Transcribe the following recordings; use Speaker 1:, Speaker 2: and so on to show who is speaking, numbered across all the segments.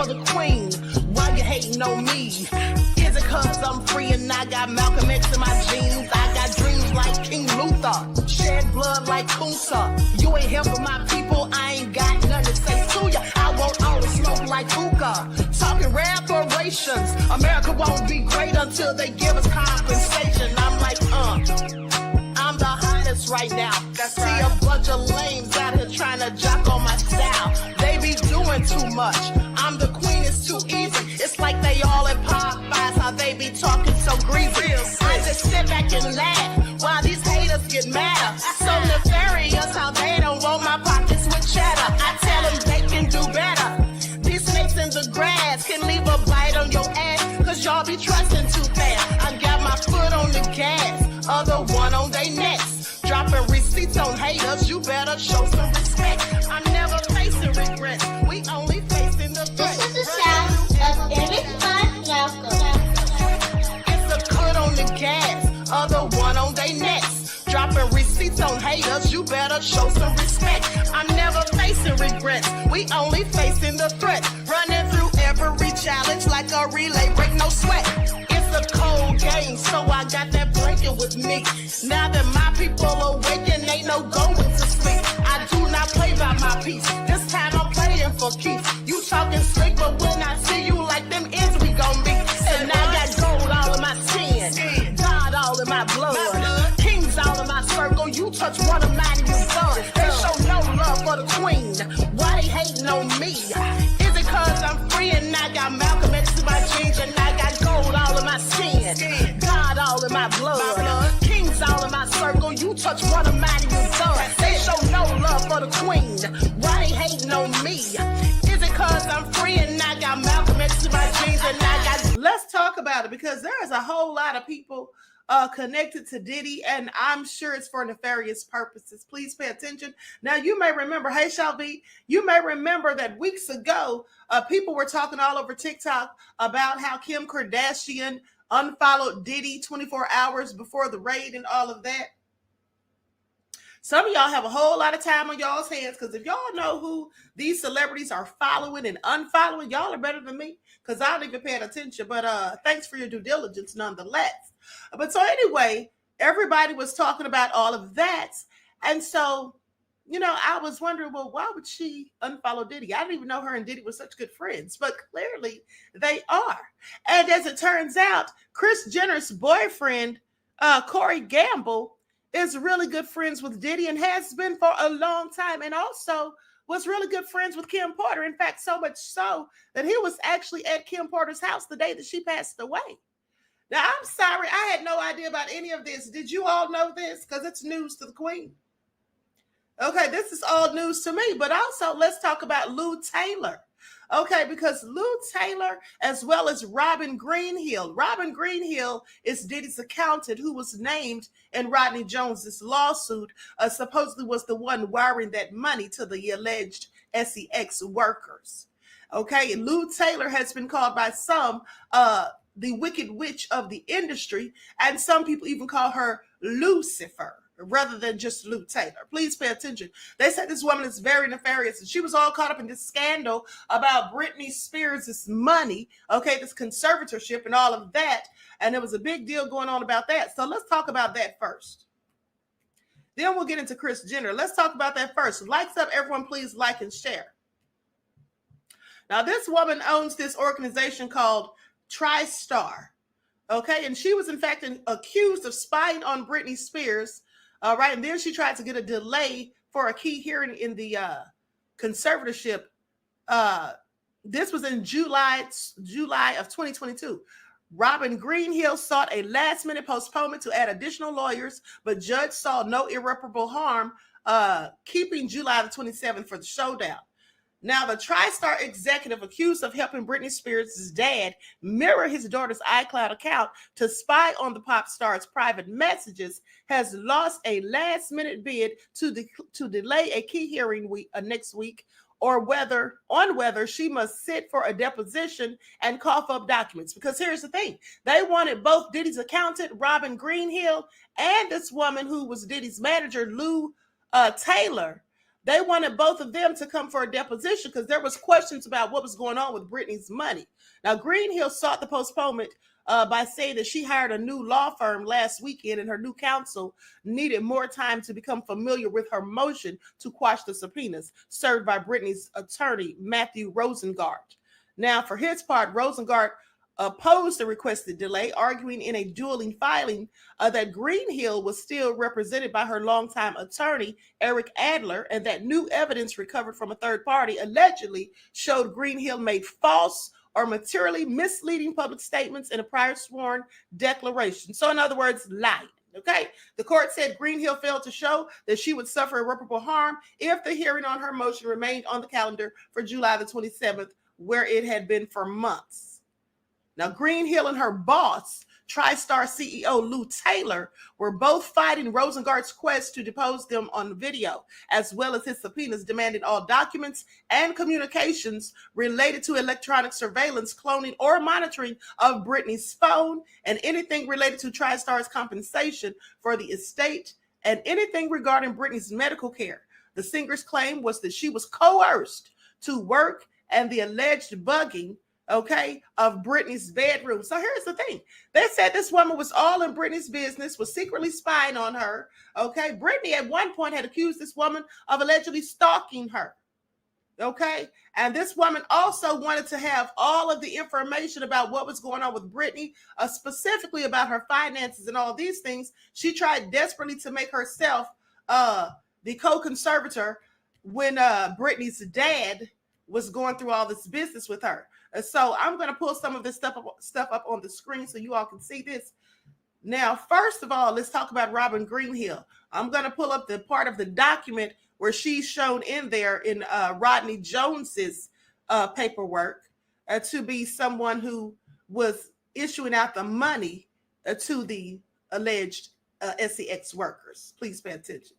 Speaker 1: for the queen. Why you hating on me? Is it cause I'm free and I got Malcolm X in my jeans? I got dreams like King Luther, shed blood like Kunsa. You ain't helping my people, I ain't got nothing to say to ya. I won't always smoke like hookah. Talking reparations, America won't be great until they give us compensation. I'm like, I'm the hottest right now. I see a bunch of lames out here trying to jock on my style. They be doing too much. I'm the queen, it's too easy. It's like they all in Popeyes, how they be talking so greasy. I just sit back and laugh while these haters get mad. So nefarious how they don't want my pockets with cheddar. I tell them they can do better. These snakes in the grass can leave a bite on your ass, cause y'all be trusting too fast. I got my foot on the gas, other one on their necks. Dropping receipts on haters, you better show some respect. I'm never facing regrets, we only facing the threat.
Speaker 2: This is the sound of Eric Malcolm.
Speaker 1: It's a cut on the gas, other one on their necks. Dropping receipts on haters, you better show some respect. I'm never facing regrets, we only facing the threat. Running through every challenge like a relay, break no sweat. It's a cold game, so I got that blanket with me. Now that my people awaken, ain't no going to sleep. I do not play by my piece, this time I'm playing for keeps. You talking slick, but when I see you like them ends, we gon' meet. And I got gold all in my skin, God all in my blood, kings all in my circle. You touch one of mine and you done. They show no love for the queen, why they hating on me? Is it cause I'm free and I got Malcolm X in my jeans and I got gold all in my skin, God all in my blood, kings all in my circle. You touch one of mine and you done. They show no love for the queen, why they hating on me? Is it cause I'm free and I got Malcolm X in my jeans and I got... Let's talk about it, because there is a whole lot of people connected to Diddy, and I'm sure it's for nefarious purposes. Please pay attention. Now, you may remember, hey, Shelby, you may remember that weeks ago, people were talking all over TikTok about how Kim Kardashian unfollowed Diddy 24 hours before the raid and all of that. Some of y'all have a whole lot of time on y'all's hands, because if y'all know who these celebrities are following and unfollowing, y'all are better than me, because I don't even pay attention. But thanks for your due diligence nonetheless. But so anyway, everybody was talking about all of that. And so, I was wondering, well, why would she unfollow Diddy? I didn't even know her and Diddy were such good friends, but clearly they are. And as it turns out, Kris Jenner's boyfriend, Corey Gamble, is really good friends with Diddy and has been for a long time, and also was really good friends with Kim Porter. In fact, so much so that he was actually at Kim Porter's house the day that she passed away. Now, I'm sorry, I had no idea about any of this. Did you all know this? Because it's news to the queen. Okay, this is all news to me, but also let's talk about Lou Taylor. Okay, because Lou Taylor, as well as Robin Greenhill. Robin Greenhill is Diddy's accountant who was named in Rodney Jones's lawsuit, supposedly was the one wiring that money to the alleged SEX workers. Okay, Lou Taylor has been called by some the wicked witch of the industry, and some people even call her Lucifer, rather than just Lou Taylor. Please pay attention. They said this woman is very nefarious, and she was all caught up in this scandal about Britney Spears' money, okay, this conservatorship and all of that, and there was a big deal going on about that. So let's talk about that first. Then we'll get into Kris Jenner. Let's talk about that first. Likes up, everyone, please like and share. Now, this woman owns this organization called TriStar, okay, and she was in fact accused of spying on Britney Spears. Right, and then she tried to get a delay for a key hearing in the conservatorship. This was in July of 2022. Robin Greenhill sought a last-minute postponement to add additional lawyers, but judge saw no irreparable harm, keeping July the 27th for the showdown. Now, the TriStar executive accused of helping Britney Spears' dad mirror his daughter's iCloud account to spy on the pop star's private messages has lost a last-minute bid to delay a key hearing next week, or whether she must sit for a deposition and cough up documents. Because here's the thing. They wanted both Diddy's accountant, Robin Greenhill, and this woman who was Diddy's manager, Lou Taylor, they wanted both of them to come for a deposition because there was questions about what was going on with Britney's money. Now, Greenhill sought the postponement by saying that she hired a new law firm last weekend and her new counsel needed more time to become familiar with her motion to quash the subpoenas served by Britney's attorney, Matthew Rosengart. Now, for his part, Rosengart opposed the requested delay, arguing in a dueling filing that Greenhill was still represented by her longtime attorney, Eric Adler, and that new evidence recovered from a third party allegedly showed Greenhill made false or materially misleading public statements in a prior sworn declaration. So in other words, lied. Okay. The court said Greenhill failed to show that she would suffer irreparable harm if the hearing on her motion remained on the calendar for July the 27th, where it had been for months. Now, Greenhill and her boss, TriStar CEO Lou Taylor, were both fighting Rosengart's quest to depose them on video, as well as his subpoenas demanding all documents and communications related to electronic surveillance, cloning, or monitoring of Britney's phone, and anything related to TriStar's compensation for the estate, and anything regarding Britney's medical care. The singer's claim was that she was coerced to work and the alleged bugging of Britney's bedroom. So here's the thing. They said this woman was all in Britney's business, was secretly spying on her. Okay. Britney at one point had accused this woman of allegedly stalking her. Okay. And this woman also wanted to have all of the information about what was going on with Britney, specifically about her finances and all these things. She tried desperately to make herself the co-conservator when Britney's dad was going through all this business with her. So I'm going to pull some of this stuff up on the screen so you all can see this. Now, first of all, let's talk about Robin Greenhill. I'm going to pull up the part of the document where she's shown in there in Rodney Jones's paperwork to be someone who was issuing out the money to the alleged SEX workers. Please pay attention.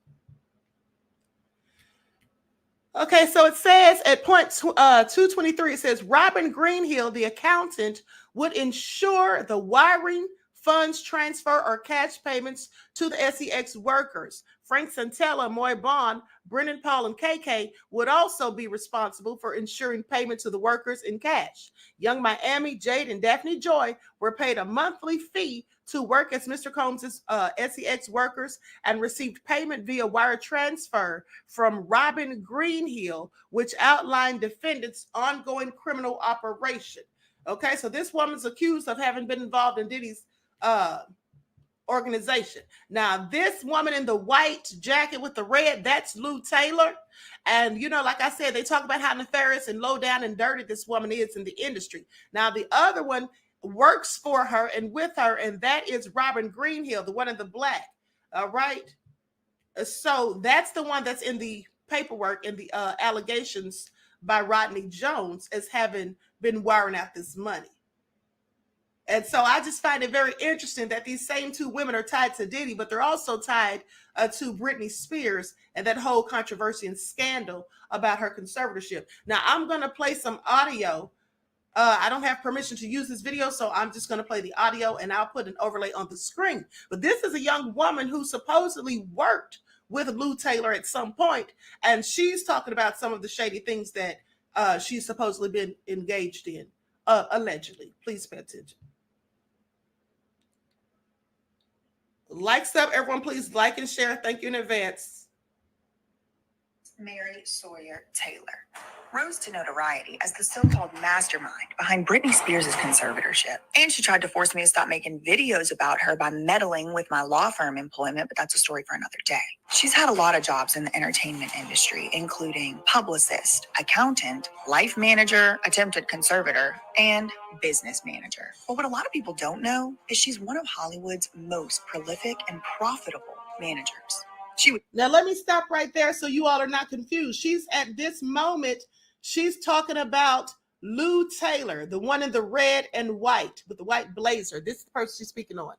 Speaker 1: Okay, so it says at point 223, it says Robin Greenhill, the accountant, would ensure the wiring, funds transfer, or cash payments to the SEX workers. Frank Santella, Moy Bond, Brennan Paul, and KK would also be responsible for ensuring payment to the workers in cash. Young Miami, Jade, and Daphne Joy were paid a monthly fee to work as Mr. Combs' SEX workers and received payment via wire transfer from Robin Greenhill, which outlined defendants' ongoing criminal operation. Okay, so this woman's accused of having been involved in Diddy's organization. Now, this woman in the white jacket with the red, that's Lou Taylor. And, you know, like I said, they talk about how nefarious and low down and dirty this woman is in the industry. Now, the other one works for her and with her, and that is Robin Greenhill, the one in the black. All right. So that's the one that's in the paperwork and the allegations by Rodney Jones as having been wiring out this money. And so I just find it very interesting that these same two women are tied to Diddy, but they're also tied to Britney Spears and that whole controversy and scandal about her conservatorship. Now, I'm going to play some audio. I don't have permission to use this video, so I'm just going to play the audio and I'll put an overlay on the screen. But this is a young woman who supposedly worked with Lou Taylor at some point, and she's talking about some of the shady things that she's supposedly been engaged in, allegedly. Please pay attention. Likes up, everyone. Please like and share. Thank you in advance.
Speaker 3: Mary Sawyer Taylor rose to notoriety as the so-called mastermind behind Britney Spears' conservatorship. And she tried to force me to stop making videos about her by meddling with my law firm employment, but that's a story for another day. She's had a lot of jobs in the entertainment industry, including publicist, accountant, life manager, attempted conservator, and business manager. But what a lot of people don't know is she's one of Hollywood's most prolific and profitable managers.
Speaker 1: Now, let me stop right there so you all are not confused. She's at this moment, she's talking about Lou Taylor, the one in the red and white with the white blazer. This is the person she's speaking on.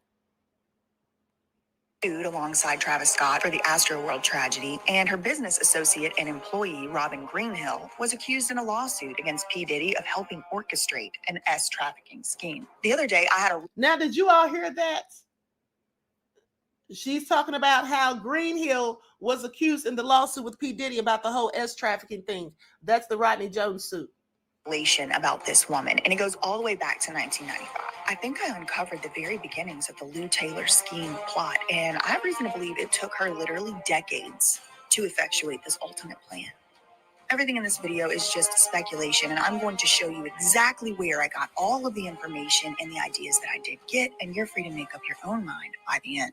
Speaker 3: Alongside Travis Scott for the Astroworld tragedy, and her business associate and employee, Robin Greenhill, was accused in a lawsuit against P. Diddy of helping orchestrate an S trafficking scheme. The other day, I had a...
Speaker 1: Now, did you all hear that? She's talking about how Greenhill was accused in the lawsuit with P. Diddy about the whole S trafficking thing. That's the Rodney Jones suit.
Speaker 3: About this woman, and it goes all the way back to 1995. I think I uncovered the very beginnings of the Lou Taylor scheme plot, and I have reason to believe it took her literally decades to effectuate this ultimate plan. Everything in this video is just speculation, and I'm going to show you exactly where I got all of the information and the ideas that I did get, and you're free to make up your own mind by the end.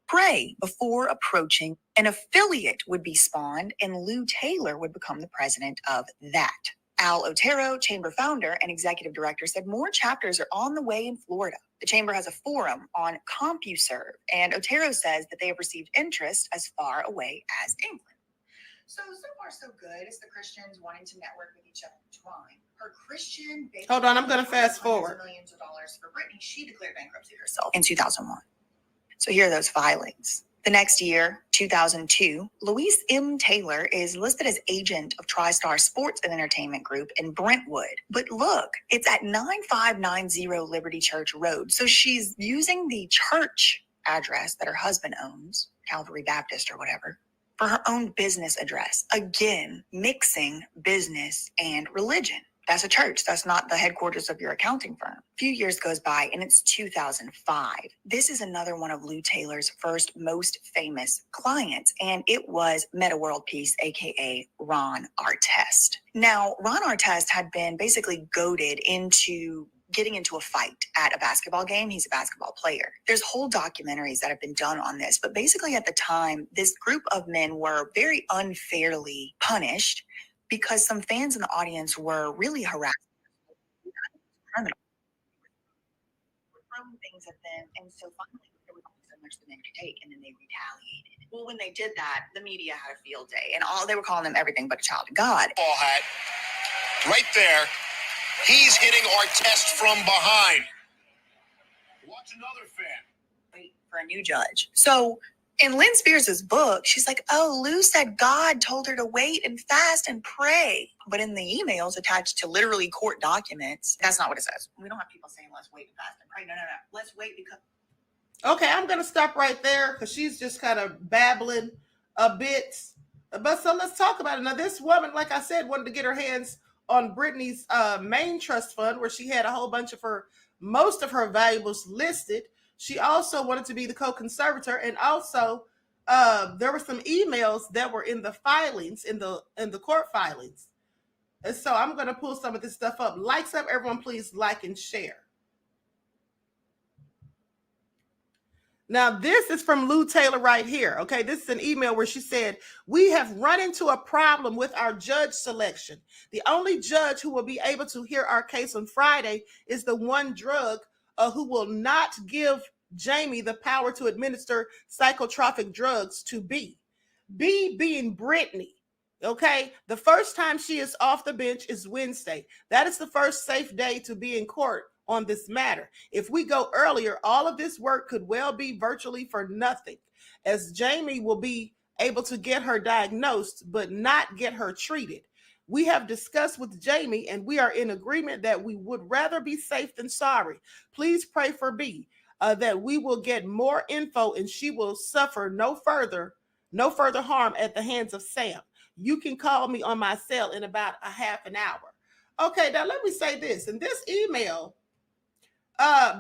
Speaker 3: Pray before approaching. An affiliate would be spawned, and Lou Taylor would become the president of that. Al Otero, chamber founder and executive director, said more chapters are on the way in Florida. The chamber has a forum on CompuServe, and Otero says that they have received interest as far away as England. So far, so good. It's the Christians wanting to network with each other and twine. Her Christian...
Speaker 1: Hold on, I'm going to fast forward.
Speaker 3: ...millions of dollars for Britney. She declared bankruptcy herself in 2001. So here are those filings. The next year, 2002, Louise M. Taylor is listed as agent of TriStar Sports and Entertainment Group in Brentwood. But look, it's at 9590 Liberty Church Road. So she's using the church address that her husband owns, Calvary Baptist or whatever, for her own business address. Again, mixing business and religion. That's a church. That's not the headquarters of your accounting firm. A few years goes by and it's 2005. This is another one of Lou Taylor's first most famous clients, and it was Meta World Peace, aka Ron Artest. Now, Ron Artest had been basically goaded into getting into a fight at a basketball game. He's a basketball player. There's whole documentaries that have been done on this, but basically at the time, this group of men were very unfairly punished because some fans in the audience were really harassed. Were throwing things at them, and so finally there was only so much the men could take, and then they retaliated. Well, when they did that, the media had a field day, and they were calling them everything but a child of God.
Speaker 4: Ball hat, right there. He's hitting Artest from behind. Watch another fan.
Speaker 3: Wait for a new judge. So in Lynn Spears' book, she's like, oh, Lou said God told her to wait and fast and pray. But in the emails attached to literally court documents, that's not what it says. We don't have people saying, let's wait and fast and pray. No. Let's wait because...
Speaker 1: Okay, I'm going to stop right there because she's just kind of babbling a bit. But so let's talk about it. Now, this woman, like I said, wanted to get her hands on Britney's main trust fund where she had a whole bunch of most of her valuables listed. She also wanted to be the co-conservator, and also there were some emails that were in the filings, in the court filings. And so I'm going to pull some of this stuff up. Likes up, everyone, please like and share. Now, this is from Lou Taylor right here. Okay, this is an email where she said, we have run into a problem with our judge selection. The only judge who will be able to hear our case on Friday is the one drug who will not give Jamie the power to administer psychotropic drugs to B. B being Britney. Okay, the first time she is off the bench is Wednesday. That is the first safe day to be in court on this matter. If we go earlier, all of this work could well be virtually for nothing, as Jamie will be able to get her diagnosed, but not get her treated. We have discussed with Jamie, and we are in agreement that we would rather be safe than sorry. Please pray for B, that we will get more info and she will suffer no further harm at the hands of Sam. You can call me on my cell in about a half an hour. Okay, now let me say this. In this email,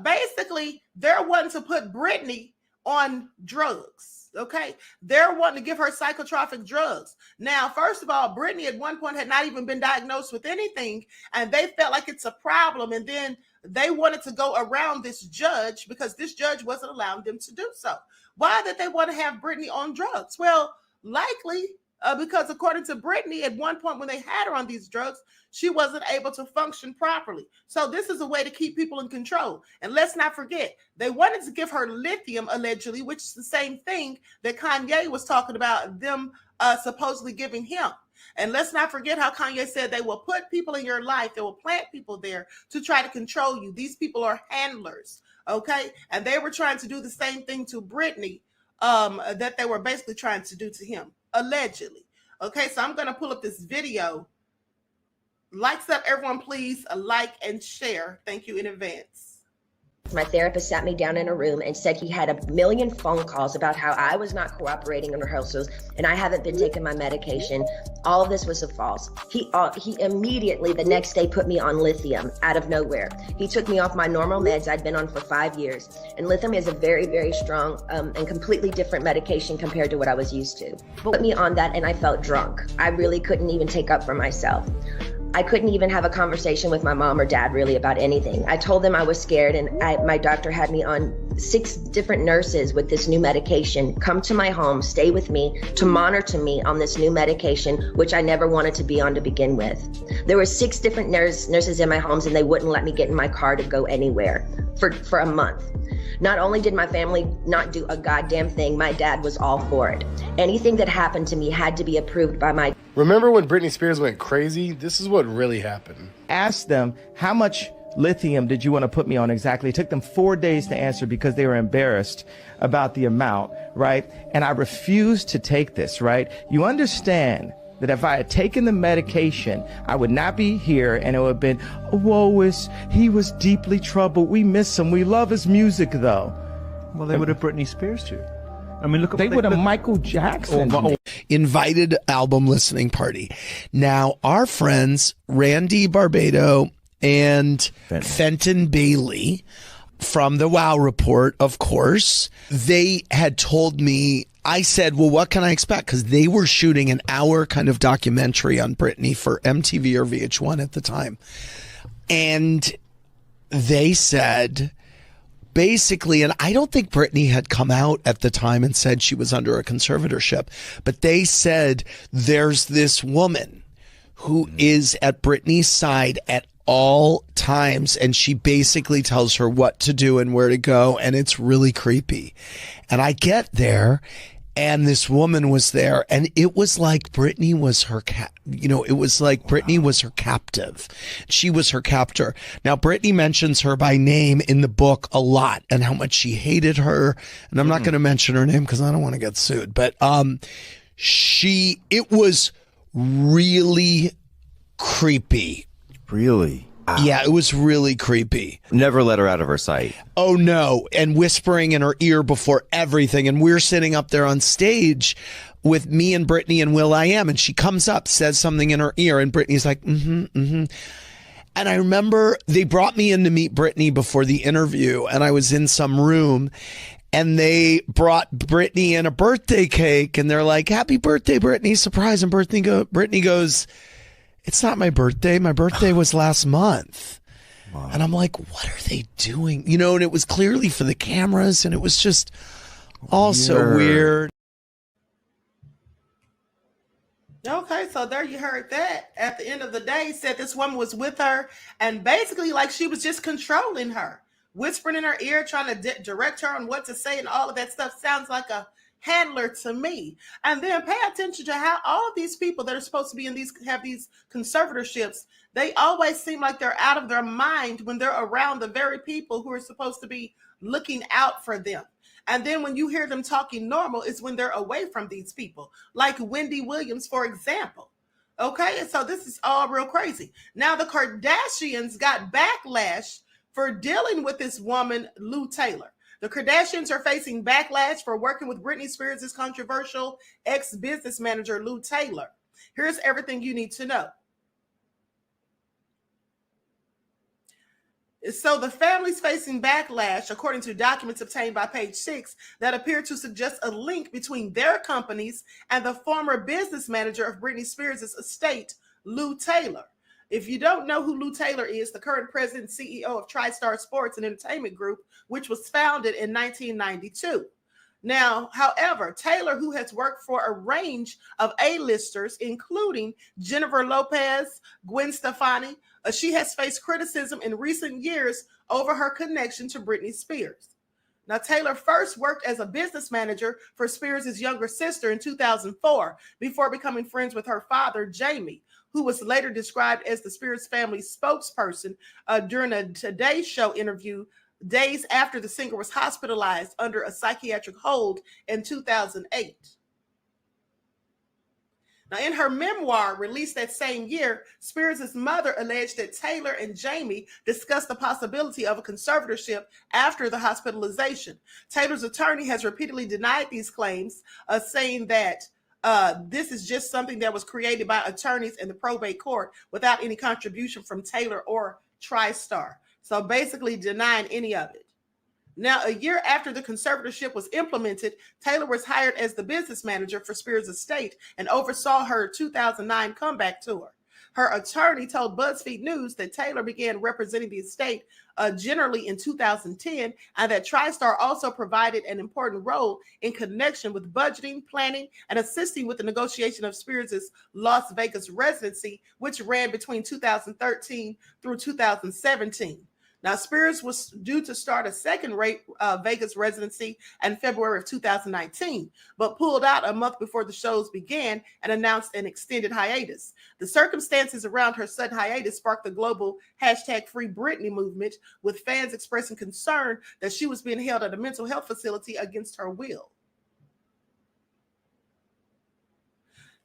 Speaker 1: basically, they're wanting to put Britney on drugs. Okay, they're wanting to give her psychotropic drugs. Now, first of all, Britney at one point had not even been diagnosed with anything, and they felt like it's a problem. And then they wanted to go around this judge because this judge wasn't allowing them to do so. Why did they want to have Britney on drugs? Well, likely because according to Britney, at one point when they had her on these drugs, she wasn't able to function properly. So this is a way to keep people in control. And let's not forget, they wanted to give her lithium, allegedly, which is the same thing that Kanye was talking about them supposedly giving him. And let's not forget how Kanye said they will put people in your life, they will plant people there to try to control you. These people are handlers, okay? And they were trying to do the same thing to Britney that they were basically trying to do to him, allegedly. Okay, so I'm going to pull up this video. Likes up, everyone, please. A like and share. Thank you in advance.
Speaker 5: My therapist sat me down in a room and said he had a million phone calls about how I was not cooperating in rehearsals and I haven't been taking my medication. All of this was false. He immediately the next day put me on lithium out of nowhere. He took me off my normal meds I'd been on for 5 years. And lithium is a very, very strong and completely different medication compared to what I was used to. Put me on that and I felt drunk. I really couldn't even take up for myself. I couldn't even have a conversation with my mom or dad really about anything. I told them I was scared and my doctor had me on 6 different nurses with this new medication come to my home, stay with me, to monitor me on this new medication, which I never wanted to be on to begin with. There were 6 different nurses in my homes and they wouldn't let me get in my car to go anywhere for a month. Not only did my family not do a goddamn thing, my dad was all for it. Anything that happened to me had to be approved by my...
Speaker 6: Remember when Britney Spears went crazy? This is what really happened.
Speaker 7: Asked them, how much lithium did you want to put me on exactly? It took them 4 days to answer because they were embarrassed about the amount, right? And I refused to take this, right? You understand that if I had taken the medication, I would not be here and it would have been, he was deeply troubled. We miss him. We love his music, though.
Speaker 8: Well, they would have Britney Spears too. I mean, look,
Speaker 7: they would have Michael Jackson.
Speaker 9: Invited album listening party. Now, our friends, Randy Barbado and Fenton Bailey from the Wow Report, of course, they had told me, I said, well, what can I expect? Because they were shooting an hour kind of documentary on Britney for MTV or VH1 at the time. And they said, basically, and I don't think Britney had come out at the time and said she was under a conservatorship, but they said there's this woman who is at Britney's side at all times, and she basically tells her what to do and where to go, and it's really creepy. And I get there, and this woman was there, and it was like Britney was her it was like Britney was her captive. She was her captor. Now, Britney mentions her by name in the book a lot and how much she hated her. And I'm not going to mention her name because I don't want to get sued. But it was really creepy.
Speaker 10: Really?
Speaker 9: Yeah, it was really creepy.
Speaker 10: Never let her out of her sight.
Speaker 9: Oh, no. And whispering in her ear before everything. And we're sitting up there on stage with me and Britney and will.i.am. And she comes up, says something in her ear. And Britney's like, And I remember they brought me in to meet Britney before the interview. And I was in some room. And they brought Britney in a birthday cake. And they're like, happy birthday, Britney. Surprise. And Britney goes, it's not my birthday. My birthday was last month. Wow. And I'm like, what are they doing? And it was clearly for the cameras, and it was just also weird.
Speaker 1: Okay, so there you heard that. At the end of the day, said this woman was with her and basically like she was just controlling her, whispering in her ear, trying to direct her on what to say, and all of that stuff sounds like a handler to me. And then pay attention to how all of these people that are supposed to be have these conservatorships, they always seem like they're out of their mind when they're around the very people who are supposed to be looking out for them. And then when you hear them talking normal, it's when they're away from these people, like Wendy Williams, for example. Okay, and so this is all real crazy. Now the Kardashians got backlash for dealing with this woman, Lou Taylor. The Kardashians are facing backlash for working with Britney Spears' controversial ex-business manager, Lou Taylor. Here's everything you need to know. So the family's facing backlash, according to documents obtained by Page 6, that appear to suggest a link between their companies and the former business manager of Britney Spears' estate, Lou Taylor. If you don't know who Lou Taylor is, the current president and CEO of TriStar Sports and Entertainment Group, which was founded in 1992. Now, however, Taylor, who has worked for a range of A-listers, including Jennifer Lopez, Gwen Stefani, she has faced criticism in recent years over her connection to Britney Spears. Now, Taylor first worked as a business manager for Spears' younger sister in 2004 before becoming friends with her father, Jamie, who was later described as the Spears family spokesperson during a Today Show interview days after the singer was hospitalized under a psychiatric hold in 2008. Now, in her memoir released that same year, Spears' mother alleged that Taylor and Jamie discussed the possibility of a conservatorship after the hospitalization. Taylor's attorney has repeatedly denied these claims, saying that this is just something that was created by attorneys in the probate court without any contribution from Taylor or TriStar. So basically denying any of it. Now, a year after the conservatorship was implemented, Taylor was hired as the business manager for Spears' estate and oversaw her 2009 comeback tour. Her attorney told BuzzFeed News that Taylor began representing the estate generally in 2010, and that TriStar also provided an important role in connection with budgeting, planning, and assisting with the negotiation of Spears' Las Vegas residency, which ran between 2013 through 2017. Now, Spears was due to start a second-rate Vegas residency in February of 2019, but pulled out a month before the shows began and announced an extended hiatus. The circumstances around her sudden hiatus sparked the global #FreeBritney movement, with fans expressing concern that she was being held at a mental health facility against her will.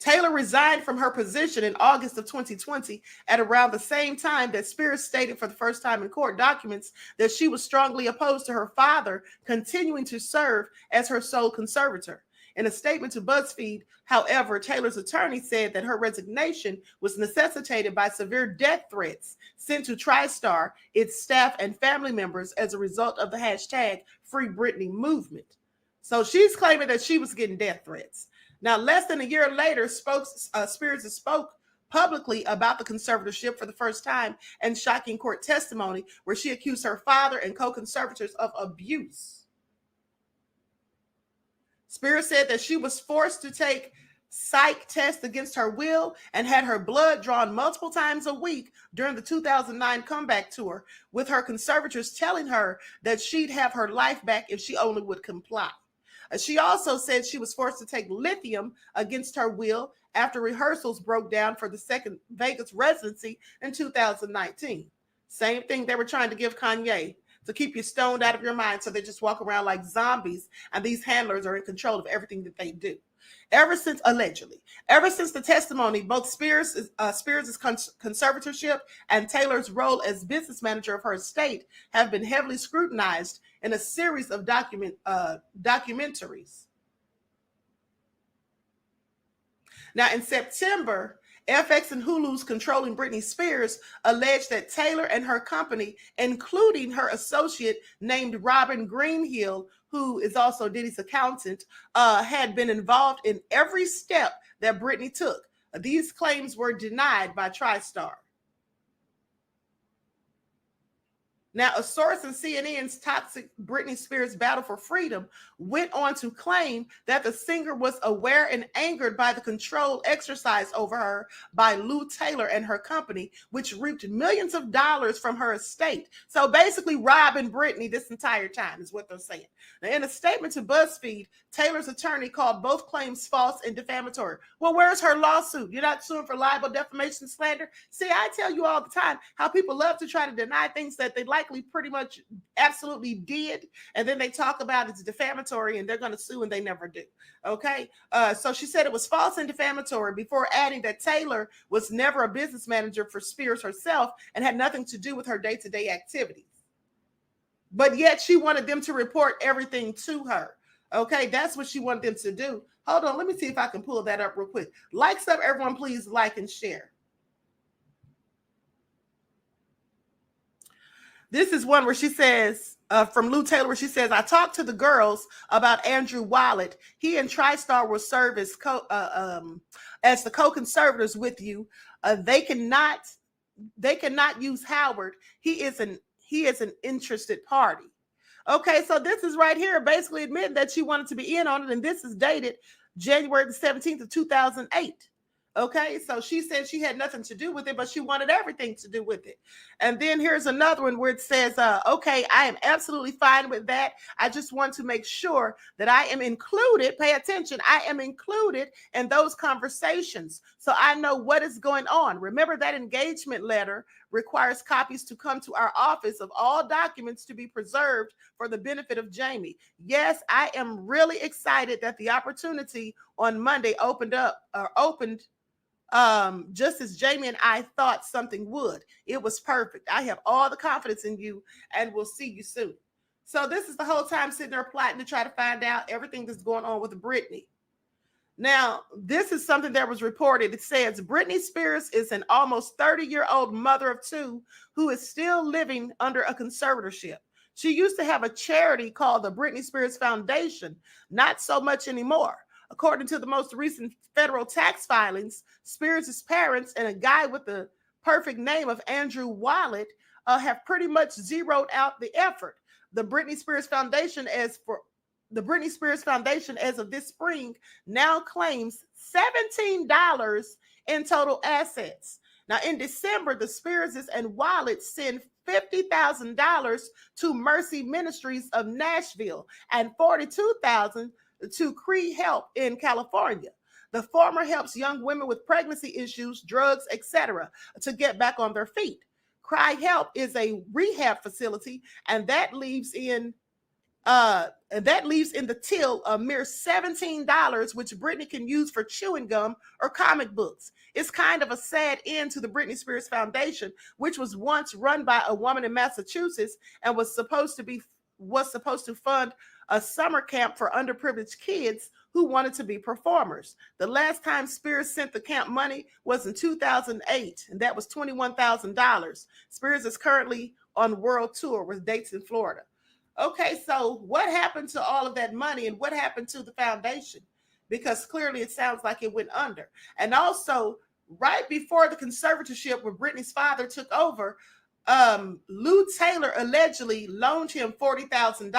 Speaker 1: Taylor resigned from her position in August of 2020 at around the same time that Spears stated for the first time in court documents that she was strongly opposed to her father continuing to serve as her sole conservator. In a statement to BuzzFeed, however, Taylor's attorney said that her resignation was necessitated by severe death threats sent to TriStar, its staff, and family members as a result of the #FreeBritney movement. So she's claiming that she was getting death threats. Now, less than a year later, Spears spoke publicly about the conservatorship for the first time in shocking court testimony, where she accused her father and co-conservators of abuse. Spears said that she was forced to take psych tests against her will and had her blood drawn multiple times a week during the 2009 comeback tour, with her conservators telling her that she'd have her life back if she only would comply. She also said she was forced to take lithium against her will after rehearsals broke down for the second Vegas residency in 2019. Same thing they were trying to give Kanye, to keep you stoned out of your mind so they just walk around like zombies, and these handlers are in control of everything that they do. Ever since the testimony, both Spears' conservatorship and Taylor's role as business manager of her estate have been heavily scrutinized in a series of documentaries. Now, in September, FX and Hulu's Controlling Britney Spears alleged that Taylor and her company, including her associate named Robin Greenhill, who is also Diddy's accountant, had been involved in every step that Britney took. These claims were denied by TriStar. Now, a source in CNN's Toxic Britney Spears Battle for Freedom went on to claim that the singer was aware and angered by the control exercised over her by Lou Taylor and her company, which reaped millions of dollars from her estate. So basically robbing Britney this entire time is what they're saying. Now, in a statement to BuzzFeed, Taylor's attorney called both claims false and defamatory. Well, where's her lawsuit? You're not suing for libel, defamation, slander? See, I tell you all the time how people love to try to deny things that they likely pretty much absolutely did, and then they talk about it's defamatory and they're going to sue, and they never do. Okay, so she said it was false and defamatory before adding that Taylor was never a business manager for Spears herself and had nothing to do with her day-to-day activities. But yet she wanted them to report everything to her. Okay, that's what she wanted them to do. Hold on, let me see if I can pull that up real quick. Likes up, everyone, please like and share. This is one where she says, from Lou Taylor, where she says, I talked to the girls about Andrew Wallet. He and TriStar will serve as the co-conservators with you. They cannot use Howard. He is an interested party. Okay, so this is right here basically admitting that she wanted to be in on it, and this is dated January the 17th of 2008. Okay, so she said she had nothing to do with it, but she wanted everything to do with it. And then here's another one where it says, okay, I am absolutely fine with that. I just want to make sure that I am included. Pay attention. I am included in those conversations, so I know what is going on. Remember that engagement letter requires copies to come to our office of all documents to be preserved for the benefit of Jamie. Yes, I am really excited that the opportunity on Monday opened just as Jamie and I thought something would. It was perfect. I have all the confidence in you, and we'll see you soon. So this is the whole time sitting there plotting to try to find out everything that's going on with Britney. Now, this is something that was reported. It says Britney Spears is an almost 30-year-old mother of two who is still living under a conservatorship. She used to have a charity called the Britney Spears Foundation, not so much anymore. According to the most recent federal tax filings, Spears' parents and a guy with the perfect name of Andrew Wallet have pretty much zeroed out the effort. The Britney Spears Foundation, as of this spring, now claims $17 in total assets. Now, in December, the Spearses and Wallet sent $50,000 to Mercy Ministries of Nashville and $42,000 to Cree Help in California. The former helps young women with pregnancy issues, drugs, etc., to get back on their feet. Cry Help is a rehab facility, and that leaves in the till a mere $17, which Britney can use for chewing gum or comic books. It's kind of a sad end to the Britney Spears Foundation, which was once run by a woman in Massachusetts and was supposed to fund a summer camp for underprivileged kids who wanted to be performers. The last time Spears sent the camp money was in 2008, and that was $21,000. Spears is currently on world tour with dates in Florida. Okay, so what happened to all of that money and what happened to the foundation? Because clearly it sounds like it went under. And also, right before the conservatorship where Britney's father took over, Lou Taylor allegedly loaned him $40,000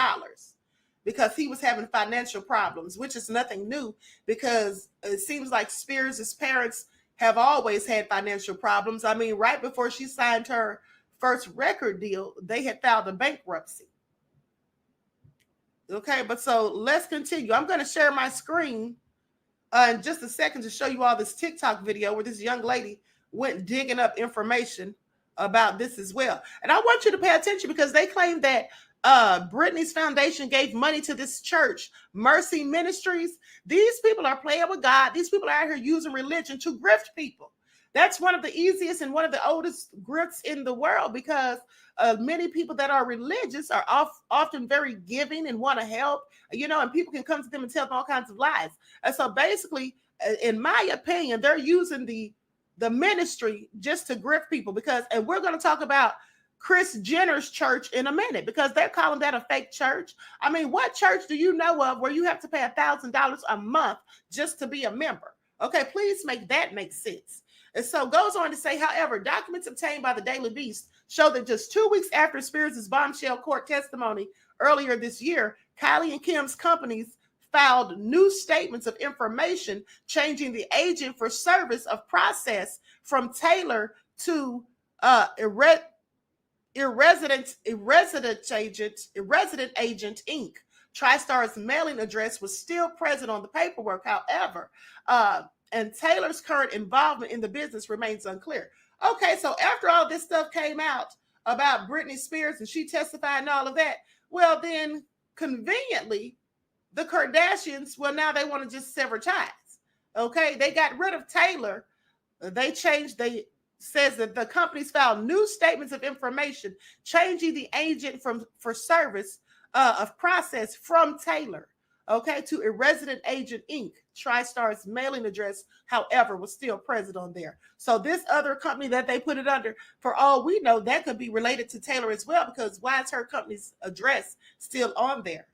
Speaker 1: because he was having financial problems, which is nothing new because it seems like Spears' parents have always had financial problems. I mean, right before she signed her first record deal, they had filed a bankruptcy. Okay, but so let's continue. I'm going to share my screen in just a second to show you all this TikTok video where this young lady went digging up information about this as well. And I want you to pay attention because they claim that Britney's foundation gave money to this church, Mercy Ministries. These people are playing with God. These people are out here using religion to grift people. That's one of the easiest and one of the oldest grifts in the world because many people that are religious are often very giving and want to help, and people can come to them and tell them all kinds of lies. And so basically, in my opinion, they're using the ministry just to grift people and we're going to talk about Kris Jenner's church in a minute because they're calling that a fake church. I mean, what church do you know of where you have to pay $1,000 a month just to be a member? Okay, please make that make sense. And so goes on to say, however, documents obtained by the Daily Beast show that just 2 weeks after Spears' bombshell court testimony earlier this year, Kylie and Kim's companies filed new statements of information changing the agent for service of process from Taylor to irresident agent Inc. TriStar's mailing address was still present on the paperwork, however, and Taylor's current involvement in the business remains unclear. Okay, so after all this stuff came out about Britney Spears and she testified and all of that, well, then conveniently, the Kardashians, well, now they want to just sever ties. Okay, they got rid of Taylor. They says that the companies filed new statements of information, changing the agent for service of process from Taylor, okay, to Irresident Agent Inc. TriStar's mailing address, however, was still present on there. So this other company that they put it under, for all we know, that could be related to Taylor as well, because why is her company's address still on there?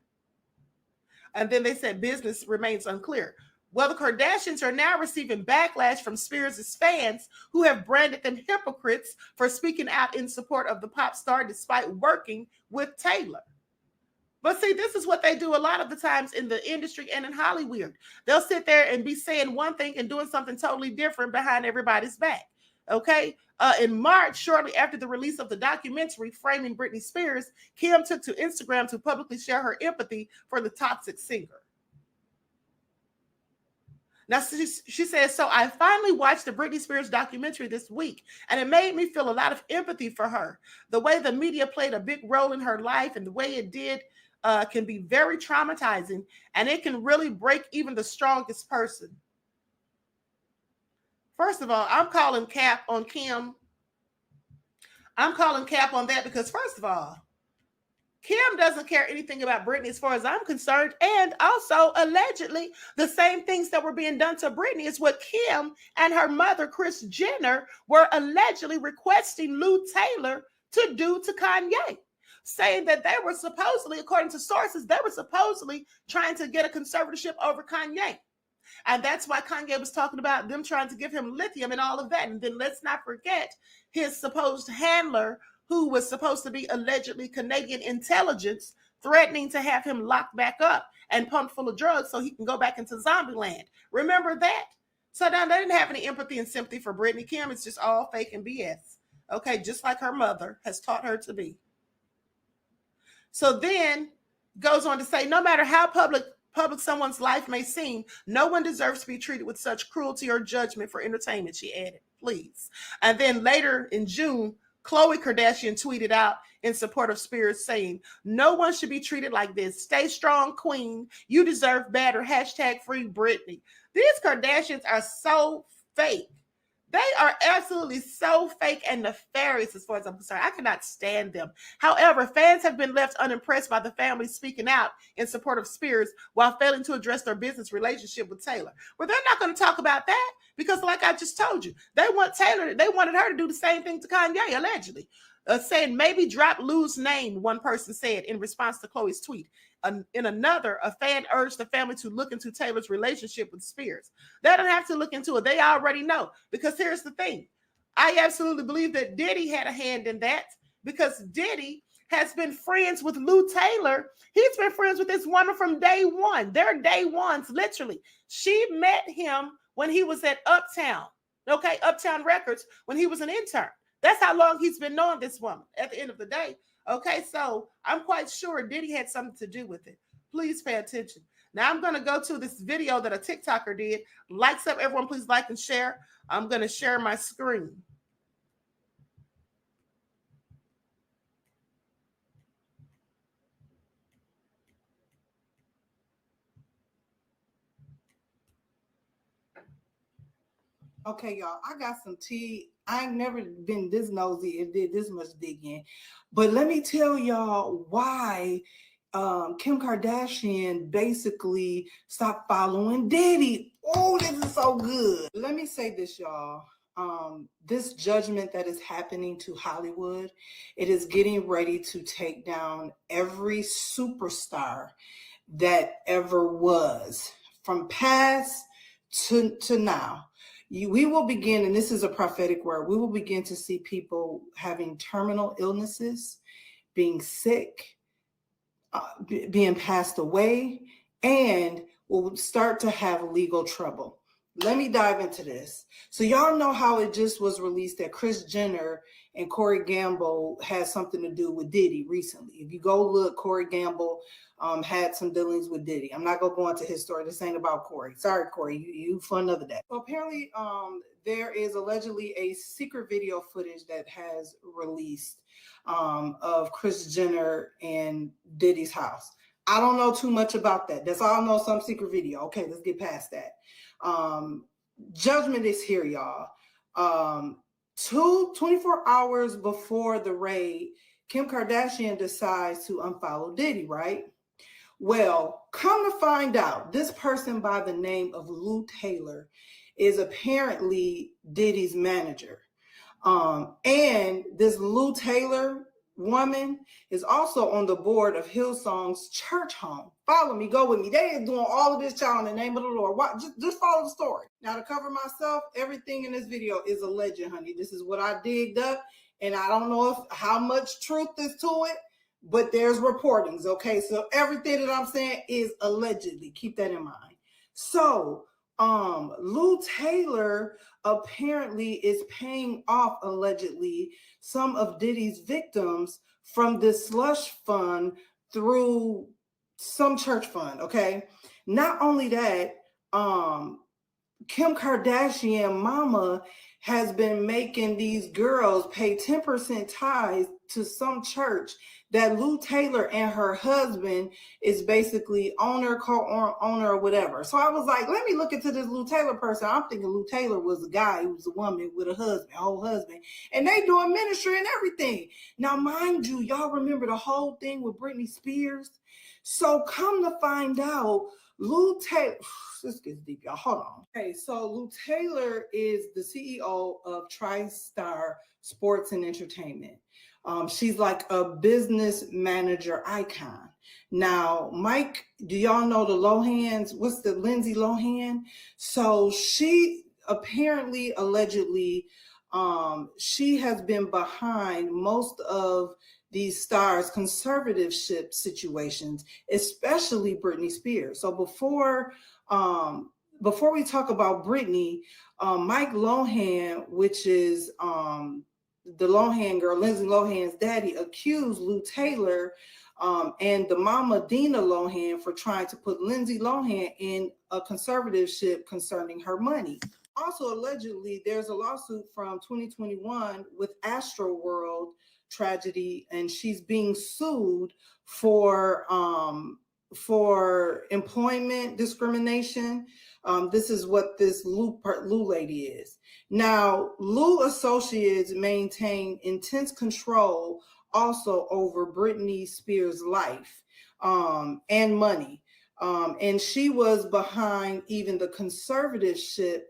Speaker 1: And then they said business remains unclear. Well, the Kardashians are now receiving backlash from Spears' fans who have branded them hypocrites for speaking out in support of the pop star despite working with Taylor. But see, this is what they do a lot of the times in the industry and in Hollywood. They'll sit there and be saying one thing and doing something totally different behind everybody's back. Okay. In March, shortly after the release of the documentary framing Britney Spears, Kim took to Instagram to publicly share her empathy for the toxic singer. Now, she says, so I finally watched the Britney Spears documentary this week, and it made me feel a lot of empathy for her. The way the media played a big role in her life and the way it did can be very traumatizing, and it can really break even the strongest person. First of all, I'm calling cap on Kim. I'm calling cap on that because, first of all, Kim doesn't care anything about Britney as far as I'm concerned. And also, allegedly, the same things that were being done to Britney is what Kim and her mother, Kris Jenner, were allegedly requesting Lou Taylor to do to Kanye, saying that they were supposedly, according to sources, they were supposedly trying to get a conservatorship over Kanye. And that's why Kanye was talking about them trying to give him lithium and all of that. And then let's not forget his supposed handler, who was supposed to be allegedly Canadian intelligence, threatening to have him locked back up and pumped full of drugs so he can go back into zombie land. Remember that? So now they didn't have any empathy and sympathy for Britney. Kim, it's just all fake and BS. Okay, just like her mother has taught her to be. So then goes on to say, no matter how public someone's life may seem, no one deserves to be treated with such cruelty or judgment for entertainment, she added, please. And then later in June, Khloe Kardashian tweeted out in support of Spears, saying, no one should be treated like this. Stay strong, queen. You deserve better. # free Britney. These Kardashians are so fake. They are absolutely so fake and nefarious as far as I'm concerned. I cannot stand them. However, fans have been left unimpressed by the family speaking out in support of Spears while failing to address their business relationship with Taylor. Well, they're not going to talk about that because, like I just told you, they wanted her to do the same thing to Kanye, allegedly. Saying maybe drop Lou's name, one person said in response to Khloe's tweet. In another, a fan urged the family to look into Taylor's relationship with Spears. They don't have to look into it. They already know. Because here's the thing. I absolutely believe that Diddy had a hand in that because Diddy has been friends with Lou Taylor. He's been friends with this woman from day one. They're day ones, literally. She met him when he was at Uptown, okay, Uptown Records, when he was an intern. That's how long he's been knowing this woman at the end of the day. Okay, so I'm quite sure Diddy had something to do with it. Please pay attention. Now I'm going to go to this video that a TikToker did. Likes up, everyone, please like and share. I'm going to share my screen.
Speaker 11: Okay, y'all, I got some tea. I ain't never been this nosy and did this much digging. But let me tell y'all why Kim Kardashian basically stopped following Diddy. Oh, this is so good. Let me say this, y'all. This judgment that is happening to Hollywood, it is getting ready to take down every superstar that ever was, from past to now. We will begin, and this is a prophetic word, we will begin to see people having terminal illnesses, being sick, being passed away, and will start to have legal trouble. Let me dive into this. So y'all know how it just was released that Kris Jenner and Corey Gamble had something to do with Diddy recently. If you go look, Corey Gamble had some dealings with Diddy. I'm not gonna go into his story. This ain't about Corey. Sorry, Corey, you for another day. So apparently there is allegedly a secret video footage that has released of Kris Jenner and Diddy's house. I don't know too much about that. That's all I know, some secret video. Okay, let's get past that. Judgment is here, y'all. 24 hours before the raid, Kim Kardashian decides to unfollow Diddy, right? Well, come to find out, this person by the name of Lou Taylor is apparently Diddy's manager. And this Lou Taylor woman is also on the board of Hillsong's church home. Follow me, go with me. They are doing all of this, child, in the name of the Lord. Just follow the story. Now, to cover myself, everything in this video is a legend, honey. This is what I digged up, and I don't know how much truth is to it, but there's reportings, okay? So everything that I'm saying is allegedly. Keep that in mind. So Lou Taylor apparently is paying off, allegedly, some of Diddy's victims from this slush fund through some church fund, okay? Not only that, Kim Kardashian mama has been making these girls pay 10% tithes to some church that Lou Taylor and her husband is basically owner, co-owner, or whatever. So I was like, let me look into this Lou Taylor person. I'm thinking Lou Taylor was a guy who was a woman with a husband, whole husband, and they doing ministry and everything. Now, mind you, y'all remember the whole thing with Britney Spears? So come to find out, Lou Taylor, this gets deep, y'all. Hold on. Okay, so Lou Taylor is the CEO of TriStar Sports and Entertainment. She's like a business manager icon. Now, Mike, do y'all know the Lohans? What's the Lindsay Lohan? So she apparently, allegedly, she has been behind most of these stars' conservatorship situations, especially Britney Spears. So before we talk about Britney, Mike Lohan, which is the Lohan girl, Lindsay Lohan's daddy, accused Lou Taylor and the mama Dina Lohan for trying to put Lindsay Lohan in a conservatorship concerning her money. Also, allegedly, there's a lawsuit from 2021 with Astroworld tragedy, and she's being sued for employment discrimination. This is what this Lou lady is. Now, Lou Associates maintain intense control also over Britney Spears' life and money. And she was behind even the conservatorship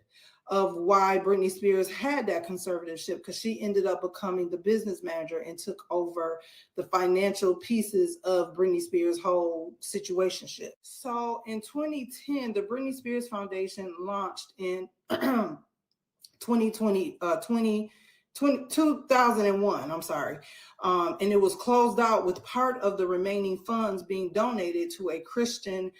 Speaker 11: of why Britney Spears had that conservatorship, because she ended up becoming the business manager and took over the financial pieces of Britney Spears' whole situationship. So in 2010, the Britney Spears Foundation launched in 2001, I'm sorry. And it was closed out with part of the remaining funds being donated to a Christian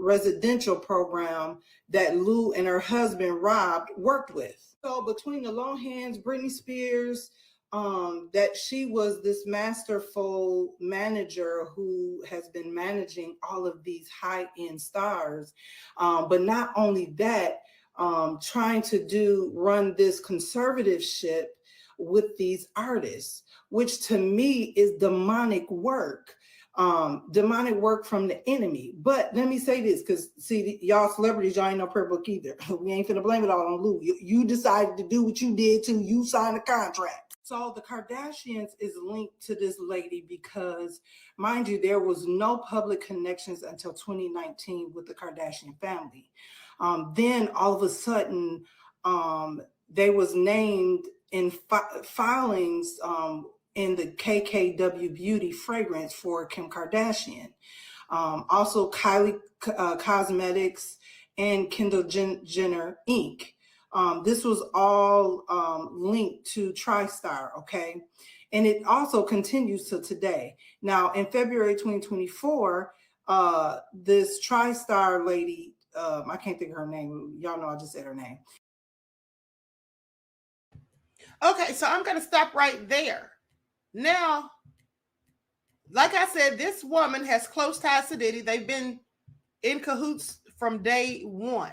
Speaker 11: residential program that Lou and her husband Rob worked with. So between the Lohans, Britney Spears, that she was this masterful manager who has been managing all of these high-end stars. But not only that, trying to run this conservatorship with these artists, which to me is demonic work from the enemy. But let me say this, because see, y'all celebrities, y'all ain't no prayer book either. We ain't finna blame it all on Lou. You decided to do what you did too. You signed a contract. So the Kardashians is linked to this lady because, mind you, there was no public connections until 2019 with the Kardashian family. Then all of a sudden, they was named in filings in the KKW Beauty fragrance for Kim Kardashian. Also Kylie Cosmetics and Kendall Jenner Inc. This was all linked to TriStar, okay? And it also continues to today. Now, in February 2024, this TriStar lady, I can't think of her name. Y'all know I just said her name.
Speaker 1: Okay, so I'm going to stop right there. Now, like I said, this woman has close ties to Diddy. They've been in cahoots from day one.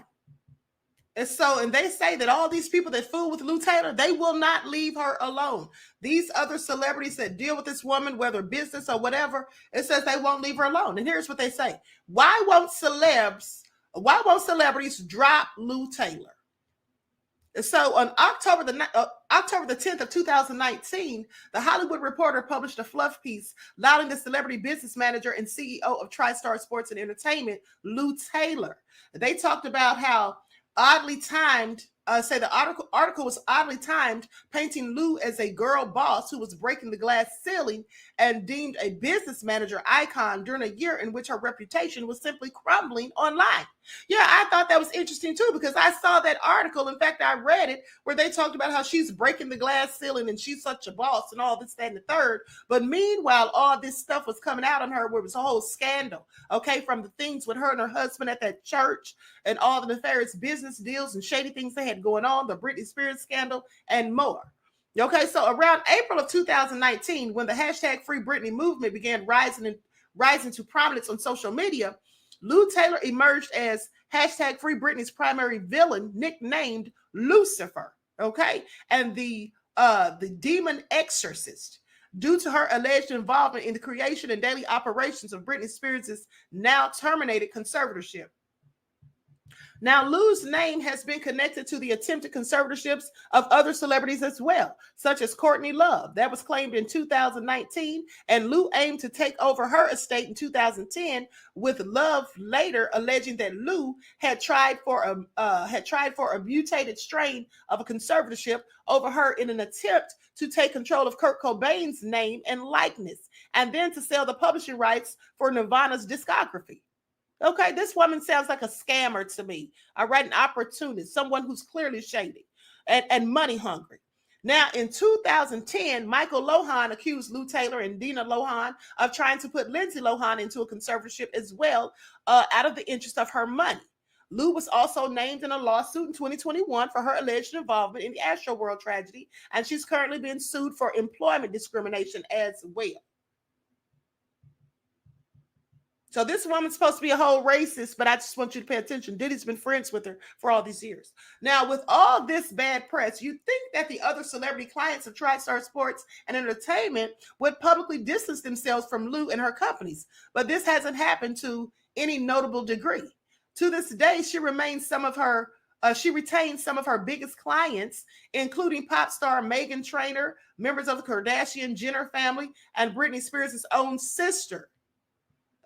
Speaker 1: And they say that all these people that fool with Lou Taylor, they will not leave her alone. These other celebrities that deal with this woman, whether business or whatever, it says they won't leave her alone. And here's what they say. Why won't celebrities drop Lou Taylor? So on October the 10th of 2019, the Hollywood Reporter published a fluff piece lauding the celebrity business manager and CEO of TriStar Sports and Entertainment, Lou Taylor. They talked about how oddly timed, the article was oddly timed, painting Lou as a girl boss who was breaking the glass ceiling and deemed a business manager icon during a year in which her reputation was simply crumbling online. Yeah, I thought that was interesting too, because I saw that article. In fact, I read it where they talked about how she's breaking the glass ceiling and she's such a boss and all this, that, and the third. But meanwhile, all this stuff was coming out on her where it was a whole scandal, okay, from the things with her and her husband at that church and all the nefarious business deals and shady things they had going on, the Britney Spears scandal and more. Okay, so around April of 2019, when the hashtag Free Britney movement began rising to prominence on social media, Lou Taylor emerged as hashtag Free Britney's primary villain, nicknamed Lucifer. okay, and the demon exorcist, due to her alleged involvement in the creation and daily operations of Britney Spears' now terminated conservatorship. Now, Lou's name has been connected to the attempted conservatorships of other celebrities as well, such as Courtney Love. That was claimed in 2019, and Lou aimed to take over her estate in 2010, with Love later alleging that Lou had tried for a mutated strain of a conservatorship over her in an attempt to take control of Kurt Cobain's name and likeness, and then to sell the publishing rights for Nirvana's discography. Okay, this woman sounds like a scammer to me. All right, an opportunist, someone who's clearly shady and money hungry. Now, in 2010, Michael Lohan accused Lou Taylor and Dina Lohan of trying to put Lindsay Lohan into a conservatorship as well, out of the interest of her money. Lou was also named in a lawsuit in 2021 for her alleged involvement in the Astroworld tragedy, and she's currently being sued for employment discrimination as well. So this woman's supposed to be a whole racist, but I just want you to pay attention. Diddy's been friends with her for all these years. Now, with all this bad press, you'd think that the other celebrity clients of TriStar Sports and Entertainment would publicly distance themselves from Lou and her companies, but this hasn't happened to any notable degree. To this day, she retains some of her biggest clients, including pop star Meghan Trainor, members of the Kardashian Jenner family, and Britney Spears' own sister.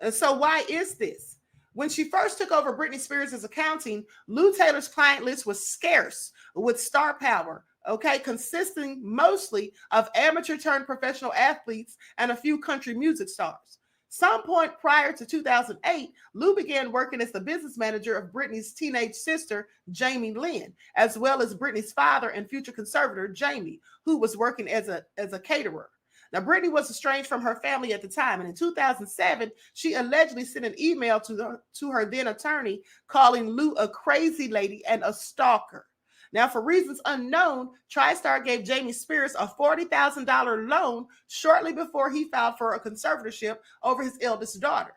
Speaker 1: And so why is this? When she first took over Britney Spears' accounting, Lou Taylor's client list was scarce with star power, okay, consisting mostly of amateur turned professional athletes and a few country music stars. Some point prior to 2008, Lou began working as the business manager of Britney's teenage sister, Jamie Lynn, as well as Britney's father and future conservator, Jamie, who was working as a caterer. Now, Britney was estranged from her family at the time, and in 2007, she allegedly sent an email to her then attorney calling Lou a crazy lady and a stalker. Now, for reasons unknown, TriStar gave Jamie Spears a $40,000 loan shortly before he filed for a conservatorship over his eldest daughter.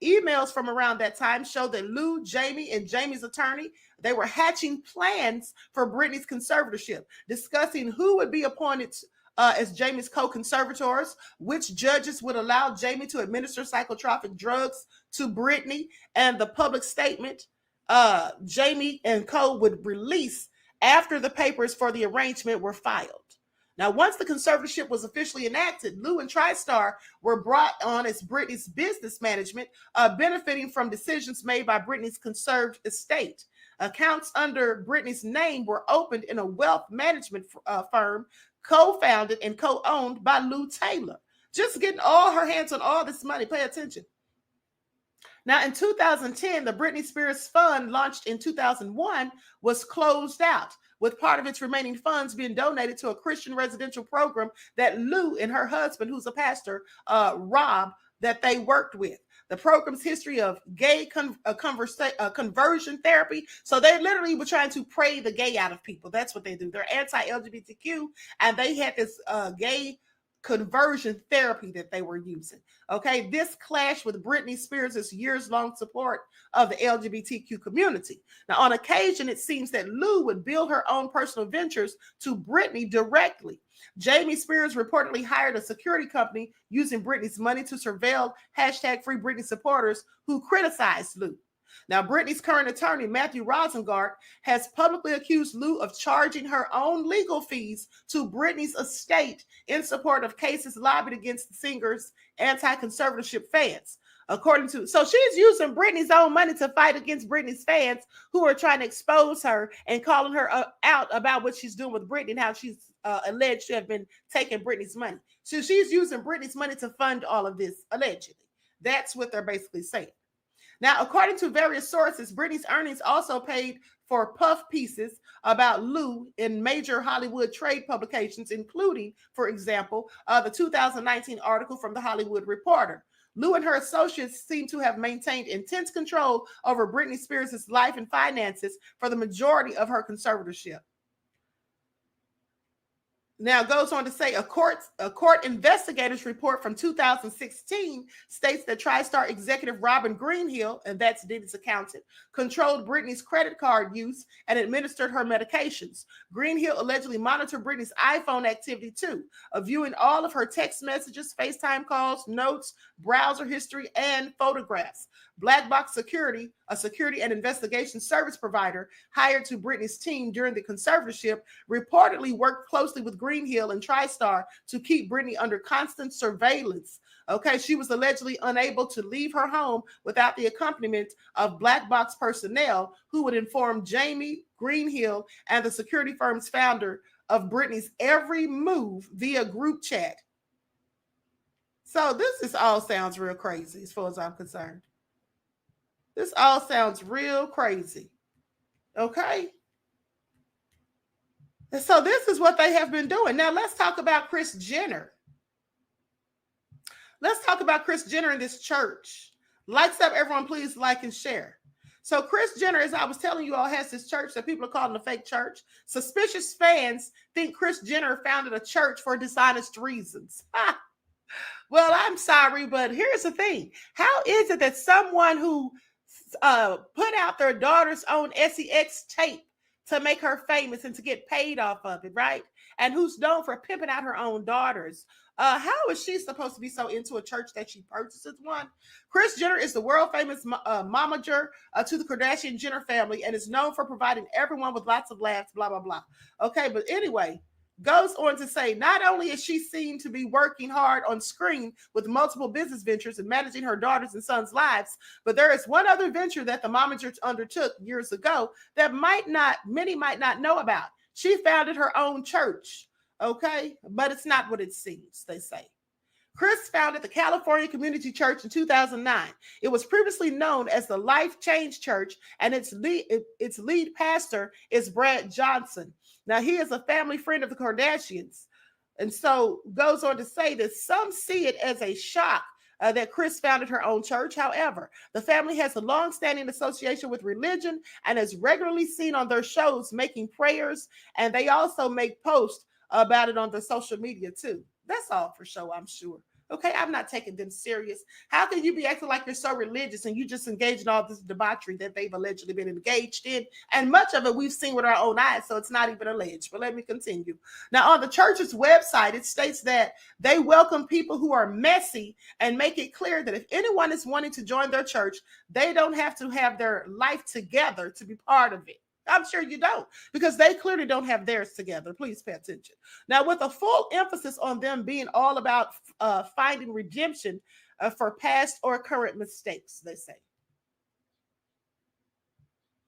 Speaker 1: Emails from around that time show that Lou, Jamie, and Jamie's attorney, they were hatching plans for Britney's conservatorship, discussing who would be appointed as Jamie's co-conservators, which judges would allow Jamie to administer psychotropic drugs to Britney, and the public statement Jamie and co would release after the papers for the arrangement were filed. Now, once the conservatorship was officially enacted, Lou and TriStar were brought on as Britney's business management, benefiting from decisions made by Britney's conserved estate. Accounts under Britney's name were opened in a wealth management firm co-founded and co-owned by Lou Taylor. Just getting all her hands on all this money. Pay attention. Now, in 2010, the Britney Spears Fund, launched in 2001, was closed out, with part of its remaining funds being donated to a Christian residential program that Lou and her husband, who's a pastor, Rob, that they worked with. The program's history of gay conversion therapy. So they literally were trying to pray the gay out of people. That's what they do. They're anti-LGBTQ, and they had this gay conversion therapy that they were using. Okay, this clashed with Britney Spears' years-long support of the LGBTQ community. Now, on occasion, it seems that Lou would bill her own personal ventures to Britney directly. Jamie Spears reportedly hired a security company using Britney's money to surveil #Free Britney supporters who criticized Lou. Now, Britney's current attorney, Matthew Rosengart, has publicly accused Lou of charging her own legal fees to Britney's estate in support of cases lobbied against the singer's anti-conservatorship fans. So she's using Britney's own money to fight against Britney's fans who are trying to expose her and calling her out about what she's doing with Britney and how she's alleged to have been taking Britney's money. So she's using Britney's money to fund all of this, allegedly. That's what they're basically saying. Now, according to various sources, Britney's earnings also paid for puff pieces about Lou in major Hollywood trade publications, including, for example, the 2019 article from The Hollywood Reporter. Lou and her associates seem to have maintained intense control over Britney Spears' life and finances for the majority of her conservatorship. Now goes on to say a court investigator's report from 2016 states that TriStar executive Robin Greenhill, and that's Diddy's accountant, controlled Britney's credit card use and administered her medications. Greenhill allegedly monitored Britney's iPhone activity too, viewing all of her text messages, FaceTime calls, notes, browser history, and photographs. Black Box Security, a security and investigation service provider hired to Britney's team during the conservatorship, reportedly worked closely with Greenhill and TriStar to keep Britney under constant surveillance. Okay, she was allegedly unable to leave her home without the accompaniment of Black Box personnel who would inform Jamie Greenhill and the security firm's founder of Britney's every move via group chat. So this all sounds real crazy as far as I'm concerned. This all sounds real crazy. Okay? And so this is what they have been doing. Now let's talk about Kris Jenner. Let's talk about Kris Jenner in this church. Lights up, everyone, please like and share. So Kris Jenner, as I was telling you all, has this church that people are calling a fake church. Suspicious fans think Kris Jenner founded a church for dishonest reasons. Well, I'm sorry, but here's the thing. How is it that someone who put out their daughter's own sex tape to make her famous and to get paid off of it, right? And who's known for pimping out her own daughters. How is she supposed to be so into a church that she purchases one? Kris Jenner is the world famous momager to the Kardashian Jenner family and is known for providing everyone with lots of laughs, blah, blah, blah. Okay, but anyway, goes on to say, not only is she seen to be working hard on screen with multiple business ventures and managing her daughters and sons' lives, but there is one other venture that the momager undertook years ago that many might not know about. She founded her own church, okay? But it's not what it seems, they say. Kris founded the California Community Church in 2009. It was previously known as the Life Change Church, and its lead pastor is Brad Johnson. Now, he is a family friend of the Kardashians. And so goes on to say that some see it as a shock that Kris founded her own church. However, the family has a long-standing association with religion and is regularly seen on their shows making prayers, and they also make posts about it on their social media too. That's all for show, I'm sure. Okay, I'm not taking them serious. How can you be acting like you're so religious and you just engage in all this debauchery that they've allegedly been engaged in? And much of it we've seen with our own eyes, so it's not even alleged. But let me continue. Now, on the church's website, it states that they welcome people who are messy and make it clear that if anyone is wanting to join their church, they don't have to have their life together to be part of it. I'm sure you don't, because they clearly don't have theirs together. Please pay attention. Now, with a full emphasis on them being all about finding redemption for past or current mistakes, they say.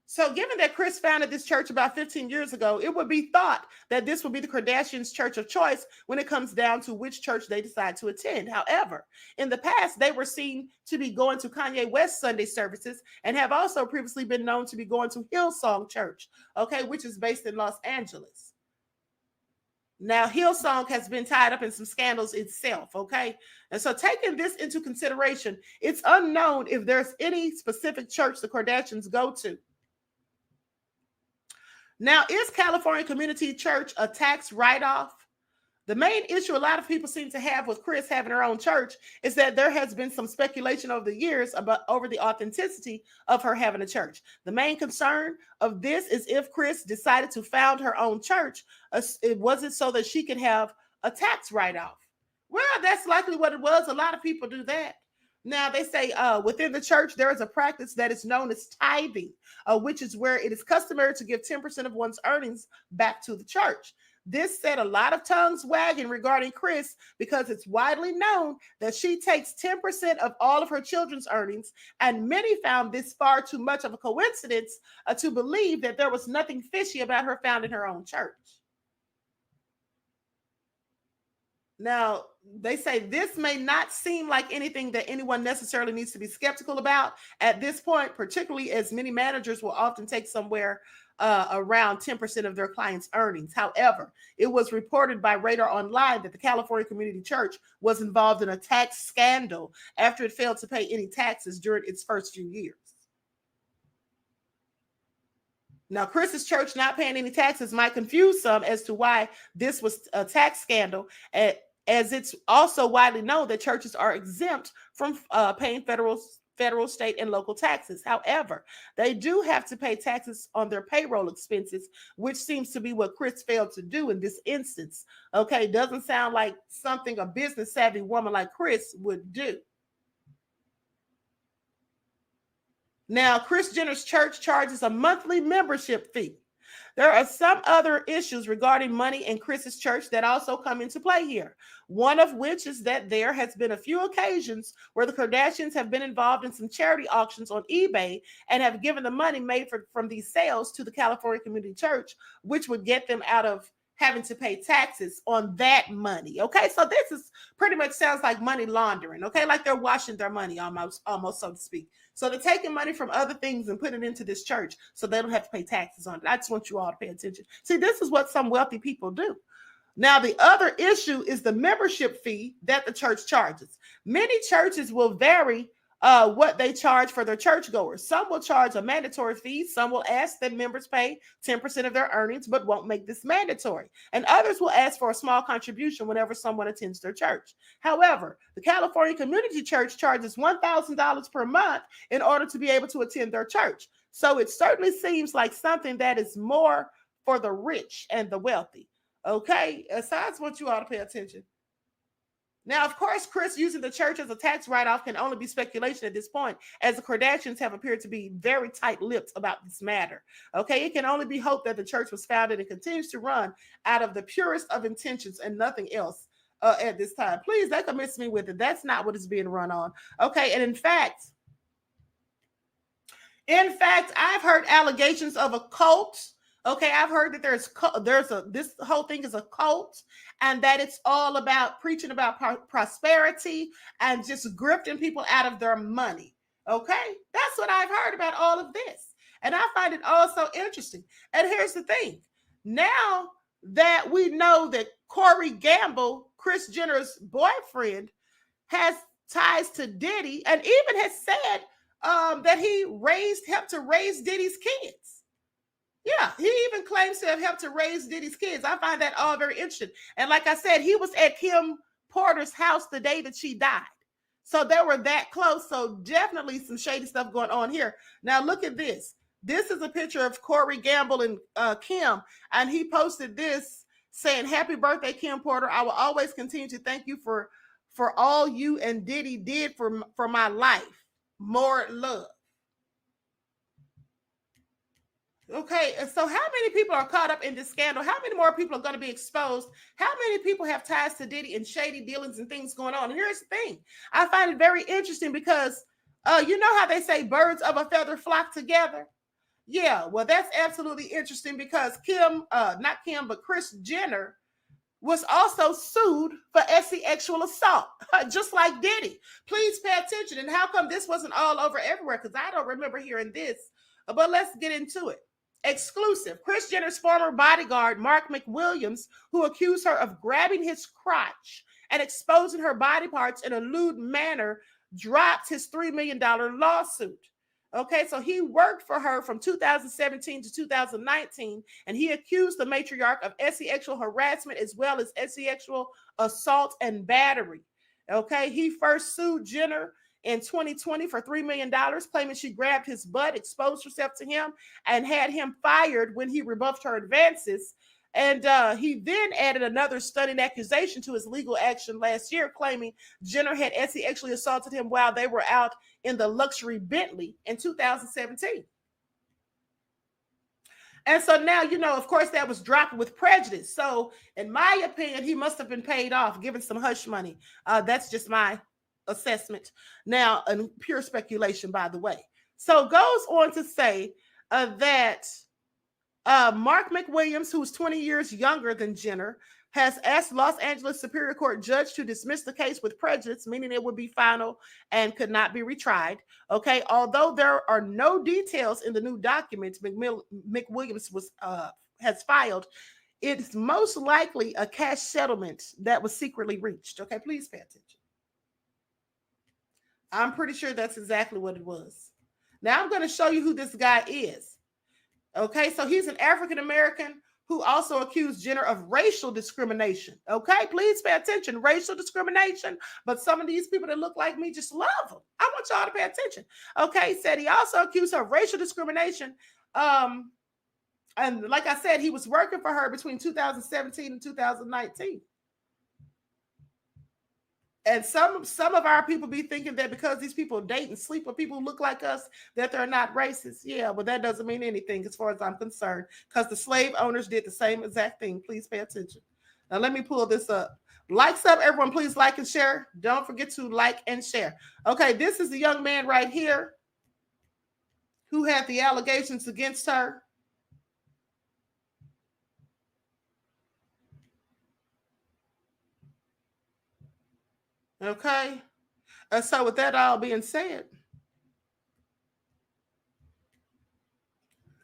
Speaker 1: So given that Kris founded this church about 15 years ago, it would be thought that this would be the Kardashians' church of choice when it comes down to which church they decide to attend. However, in the past, they were seen to be going to Kanye West Sunday services and have also previously been known to be going to Hillsong Church, okay, which is based in Los Angeles. Now, Hillsong has been tied up in some scandals itself, okay? And so taking this into consideration, it's unknown if there's any specific church the Kardashians go to. Now, is California Community Church a tax write-off? The main issue a lot of people seem to have with Kris having her own church is that there has been some speculation over the years over the authenticity of her having a church. The main concern of this is if Kris decided to found her own church, it wasn't so that she could have a tax write-off. Well, that's likely what it was. A lot of people do that. Now, they say within the church, there is a practice that is known as tithing, which is where it is customary to give 10% of one's earnings back to the church. This set a lot of tongues wagging regarding Kris because it's widely known that she takes 10% of all of her children's earnings, and many found this far too much of a coincidence to believe that there was nothing fishy about her founding her own church. Now, they say this may not seem like anything that anyone necessarily needs to be skeptical about at this point, particularly as many managers will often take somewhere around 10% of their clients' earnings. However, it was reported by Radar Online that the California Community Church was involved in a tax scandal after it failed to pay any taxes during its first few years. Now, Chris's church not paying any taxes might confuse some as to why this was a tax scandal, as it's also widely known that churches are exempt from paying federal, state, and local taxes. However, they do have to pay taxes on their payroll expenses, which seems to be what Chris failed to do in this instance. Okay, doesn't sound like something a business savvy woman like Chris would do. Now, Kris Jenner's church charges a monthly membership fee. There are some other issues regarding money in Chris's church that also come into play here. One of which is that there has been a few occasions where the Kardashians have been involved in some charity auctions on eBay and have given the money made from these sales to the California Community Church, which would get them out of having to pay taxes on that money. Okay, so this is pretty much sounds like money laundering. Okay, like they're washing their money almost so to speak. So they're taking money from other things and putting it into this church so they don't have to pay taxes on it. I just want you all to pay attention. See, this is what some wealthy people do. Now, the other issue is the membership fee that the church charges. Many churches will vary what they charge for their churchgoers. Some will charge a mandatory fee. Some will ask that members pay 10% of their earnings, but won't make this mandatory. And others will ask for a small contribution whenever someone attends their church. However, the California Community Church charges $1,000 per month in order to be able to attend their church. So it certainly seems like something that is more for the rich and the wealthy. Okay, so I just want you all to pay attention. Now, of course, Kris using the church as a tax write-off can only be speculation at this point, as the Kardashians have appeared to be very tight-lipped about this matter. Okay, it can only be hoped that the church was founded and continues to run out of the purest of intentions and nothing else at this time. Please, don't miss me with it. That's not what it's being run on. Okay, and in fact, I've heard allegations of a cult. Okay, I've heard that this whole thing is a cult, and that it's all about preaching about prosperity and just grifting people out of their money. Okay, that's what I've heard about all of this, and I find it also interesting. And here's the thing: now that we know that Corey Gamble, Kris Jenner's boyfriend, has ties to Diddy, and even has said that he helped to raise Diddy's kids. Yeah, he even claims to have helped to raise Diddy's kids. I find that all very interesting. And like I said, he was at Kim Porter's house the day that she died. So they were that close. So definitely some shady stuff going on here. Now look at this. This is a picture of Corey Gamble and Kim. And he posted this saying, "Happy birthday, Kim Porter. I will always continue to thank you for all you and Diddy did for my life. More love." Okay, and so how many people are caught up in this scandal? How many more people are going to be exposed? How many people have ties to Diddy and shady dealings and things going on? And here's the thing. I find it very interesting because you know how they say birds of a feather flock together? Yeah, well, that's absolutely interesting because Kris Jenner was also sued for sexual assault, just like Diddy. Please pay attention. And how come this wasn't all over everywhere? Because I don't remember hearing this, but let's get into it. Exclusive. Kris Jenner's former bodyguard, Mark McWilliams, who accused her of grabbing his crotch and exposing her body parts in a lewd manner, dropped his $3 million lawsuit. Okay, so he worked for her from 2017 to 2019, and he accused the matriarch of sexual harassment as well as sexual assault and battery. Okay, he first sued Jenner in 2020 for $3 million, claiming she grabbed his butt, exposed herself to him, and had him fired when he rebuffed her advances. And he then added another stunning accusation to his legal action last year, claiming Jenner had sexually assaulted him while they were out in the luxury Bentley in 2017. And so now, you know, of course, that was dropped with prejudice. So in my opinion, he must have been paid off, given some hush money. That's just my assessment. Now, and pure speculation, by the way. So goes on to say that Mark McWilliams, who's 20 years younger than Jenner, has asked Los Angeles Superior Court judge to dismiss the case with prejudice, meaning it would be final and could not be retried. Okay, although there are no details in the new documents McWilliams has filed, it's most likely a cash settlement that was secretly reached. Okay, please pay attention. I'm pretty sure that's exactly what it was. Now I'm going to show you who this guy is. Okay, so he's an African American who also accused Jenner of racial discrimination. Okay, please pay attention. Racial discrimination. But some of these people that look like me just love them. I want y'all to pay attention. Okay, said he also accused her of racial discrimination. And like I said, he was working for her between 2017 and 2019. And some of our people be thinking that because these people date and sleep with people who look like us, that they're not racist. Yeah, but that doesn't mean anything as far as I'm concerned, because the slave owners did the same exact thing. Please pay attention. Now, let me pull this up. Likes up, everyone. Please like and share. Don't forget to like and share. Okay, this is the young man right here who had the allegations against her. Okay, so with that all being said,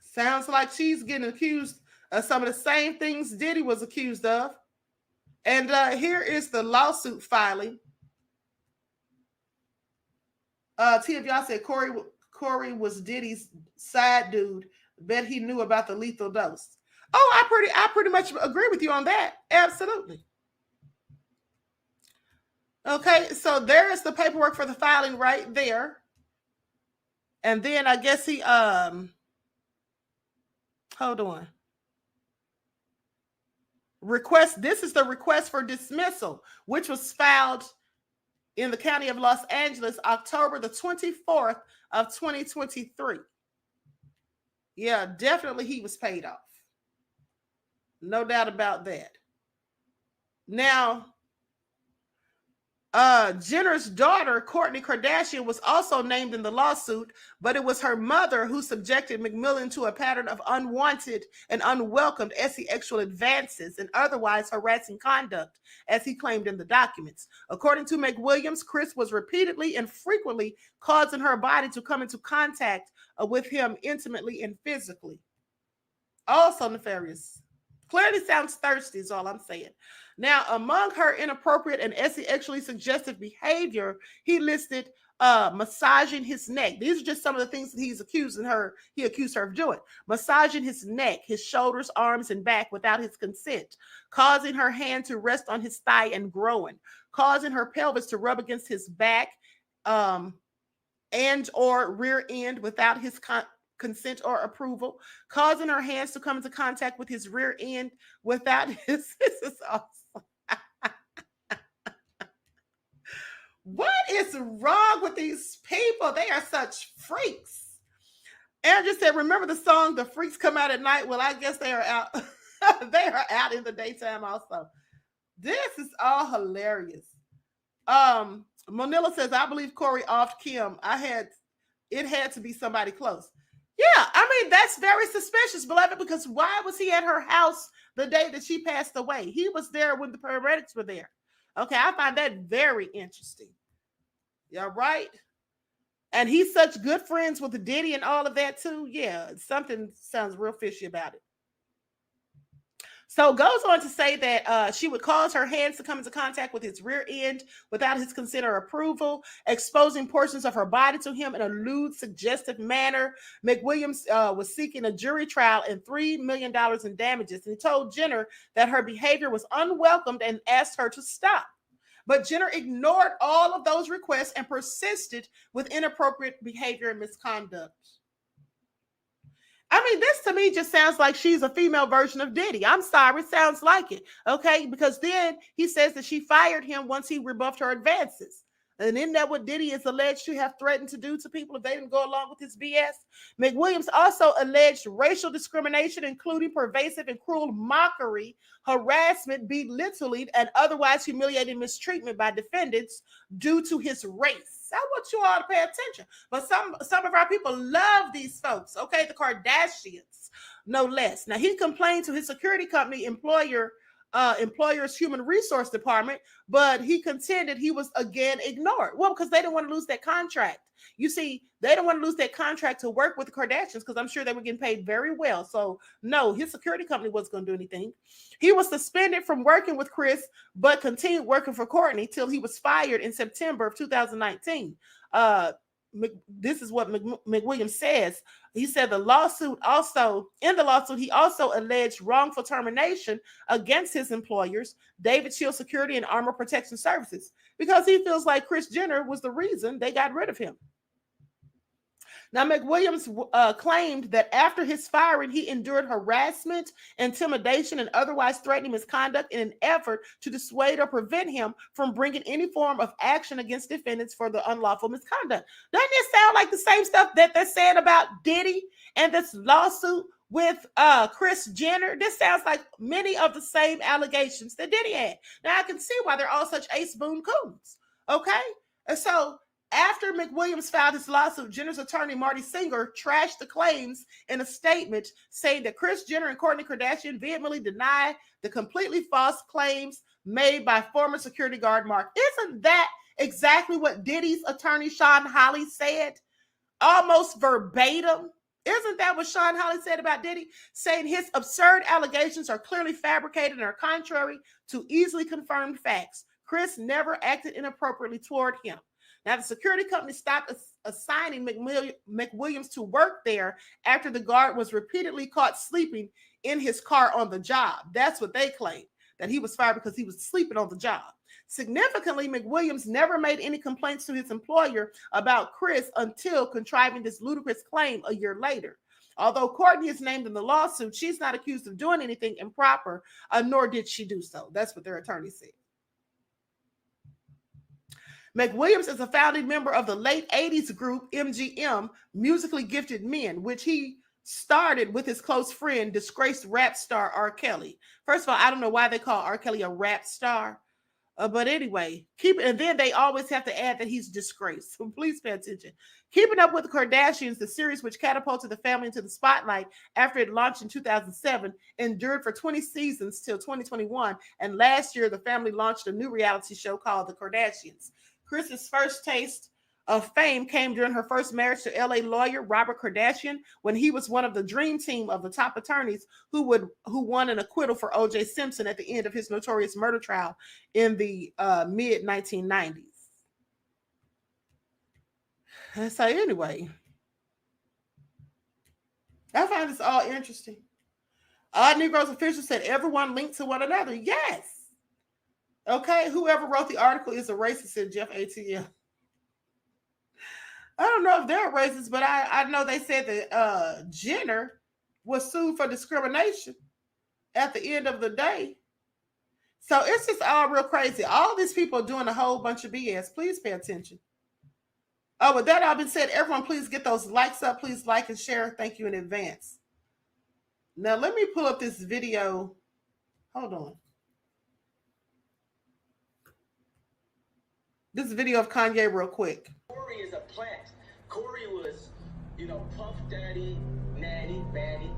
Speaker 1: sounds like she's getting accused of some of the same things Diddy was accused of. And here is the lawsuit filing. T of y'all said Corey was Diddy's side dude. Bet he knew about the lethal dose. Oh, I pretty much agree with you on that. Absolutely. Okay, so there is the paperwork for the filing right there. And then I guess he hold on. This is the request for dismissal, which was filed in the county of Los Angeles, October the 24th of 2023. Yeah, definitely he was paid off. No doubt about that. Now, Jenner's daughter, Kourtney Kardashian, was also named in the lawsuit, but it was her mother who subjected McMillan to a pattern of unwanted and unwelcomed sexual advances and otherwise harassing conduct, as he claimed in the documents. According to McWilliams, Chris was repeatedly and frequently causing her body to come into contact with him intimately and physically. Also nefarious. Clearly sounds thirsty is all I'm saying. Now, among her inappropriate and sexually suggestive behavior, he listed massaging his neck. These are just some of the things that he accused her of doing. Massaging his neck, his shoulders, arms, and back without his consent, causing her hand to rest on his thigh and groin, causing her pelvis to rub against his back and or rear end without his consent or approval, causing her hands to come into contact with his rear end without his. This is awesome. What is wrong with these people? They are such freaks. And just said, remember the song, "The Freaks Come Out at Night"? Well, I guess they are out. They are out in the daytime also. This is all hilarious. Monilla says, I believe Corey offed Kim. It had to be somebody close. Yeah, I mean, that's very suspicious, beloved, because why was he at her house the day that she passed away? He was there when the paramedics were there. Okay, I find that very interesting. Yeah, right? And he's such good friends with the Diddy and all of that too. Yeah, something sounds real fishy about it. So goes on to say that she would cause her hands to come into contact with his rear end without his consent or approval, exposing portions of her body to him in a lewd, suggestive manner. McWilliams was seeking a jury trial and $3 million in damages. And he told Jenner that her behavior was unwelcomed and asked her to stop. But Jenner ignored all of those requests and persisted with inappropriate behavior and misconduct. I mean, this to me just sounds like she's a female version of Diddy. I'm sorry, it sounds like it. Okay, because then he says that she fired him once he rebuffed her advances. And isn't that what Diddy is alleged to have threatened to do to people if they didn't go along with his BS? McWilliams also alleged racial discrimination, including pervasive and cruel mockery, harassment, belittling, and otherwise humiliating mistreatment by defendants due to his race. I want you all to pay attention. But some of our people love these folks, okay? The Kardashians, no less. Now, he complained to his security company employer's human resource department, but he contended he was again ignored. Well, because they didn't want to lose that contract. You see, they didn't want to lose that contract to work with the Kardashians because I'm sure they were getting paid very well. So no, his security company wasn't going to do anything. He was suspended from working with Chris, but continued working for Kourtney till he was fired in September of 2019. this is what McWilliams says. He said in the lawsuit, he also alleged wrongful termination against his employers, David Shield Security and Armor Protection Services, because he feels like Kris Jenner was the reason they got rid of him. Now, McWilliams claimed that after his firing, he endured harassment, intimidation, and otherwise threatening misconduct in an effort to dissuade or prevent him from bringing any form of action against defendants for the unlawful misconduct. Doesn't it sound like the same stuff that they're saying about Diddy and this lawsuit with Kris Jenner? This sounds like many of the same allegations that Diddy had. Now, I can see why they're all such ace boon coons. Okay? And so, after McWilliams filed his lawsuit, Jenner's attorney, Marty Singer, trashed the claims in a statement saying that Kris Jenner and Kourtney Kardashian vehemently deny the completely false claims made by former security guard Mark. Isn't that exactly what Diddy's attorney, Sean Hawley, said? Almost verbatim. Isn't that what Sean Hawley said about Diddy? Saying his absurd allegations are clearly fabricated and are contrary to easily confirmed facts. Kris never acted inappropriately toward him. Now, the security company stopped assigning McWilliams to work there after the guard was repeatedly caught sleeping in his car on the job. That's what they claimed, that he was fired because he was sleeping on the job. Significantly, McWilliams never made any complaints to his employer about Kris until contriving this ludicrous claim a year later. Although Kourtney is named in the lawsuit, she's not accused of doing anything improper, nor did she do so. That's what their attorney said. McWilliams is a founding member of the late 80s group MGM, Musically Gifted Men, which he started with his close friend, disgraced rap star R. Kelly. First of all, I don't know why they call R. Kelly a rap star. But anyway, and then they always have to add that he's disgraced. So please pay attention. Keeping Up with the Kardashians, the series which catapulted the family into the spotlight after it launched in 2007, endured for 20 seasons till 2021. And last year, the family launched a new reality show called The Kardashians. Kris's first taste of fame came during her first marriage to LA lawyer Robert Kardashian, when he was one of the dream team of the top attorneys who won an acquittal for O.J. Simpson at the end of his notorious murder trial in the mid-1990s. So anyway, I find this all interesting. Odd Negroes officials said everyone linked to one another. Yes. Okay, whoever wrote the article is a racist, said Jeff ATL. I don't know if they're racist, but I know they said that Jenner was sued for discrimination at the end of the day. So it's just all real crazy. All these people are doing a whole bunch of BS. Please pay attention. Oh, with that all been said, everyone please get those likes up. Please like and share. Thank you in advance. Now let me pull up this video. Hold on. This video of Kanye real quick.
Speaker 12: Corey is a plant. Corey was, Puff Daddy, Natty, Batty.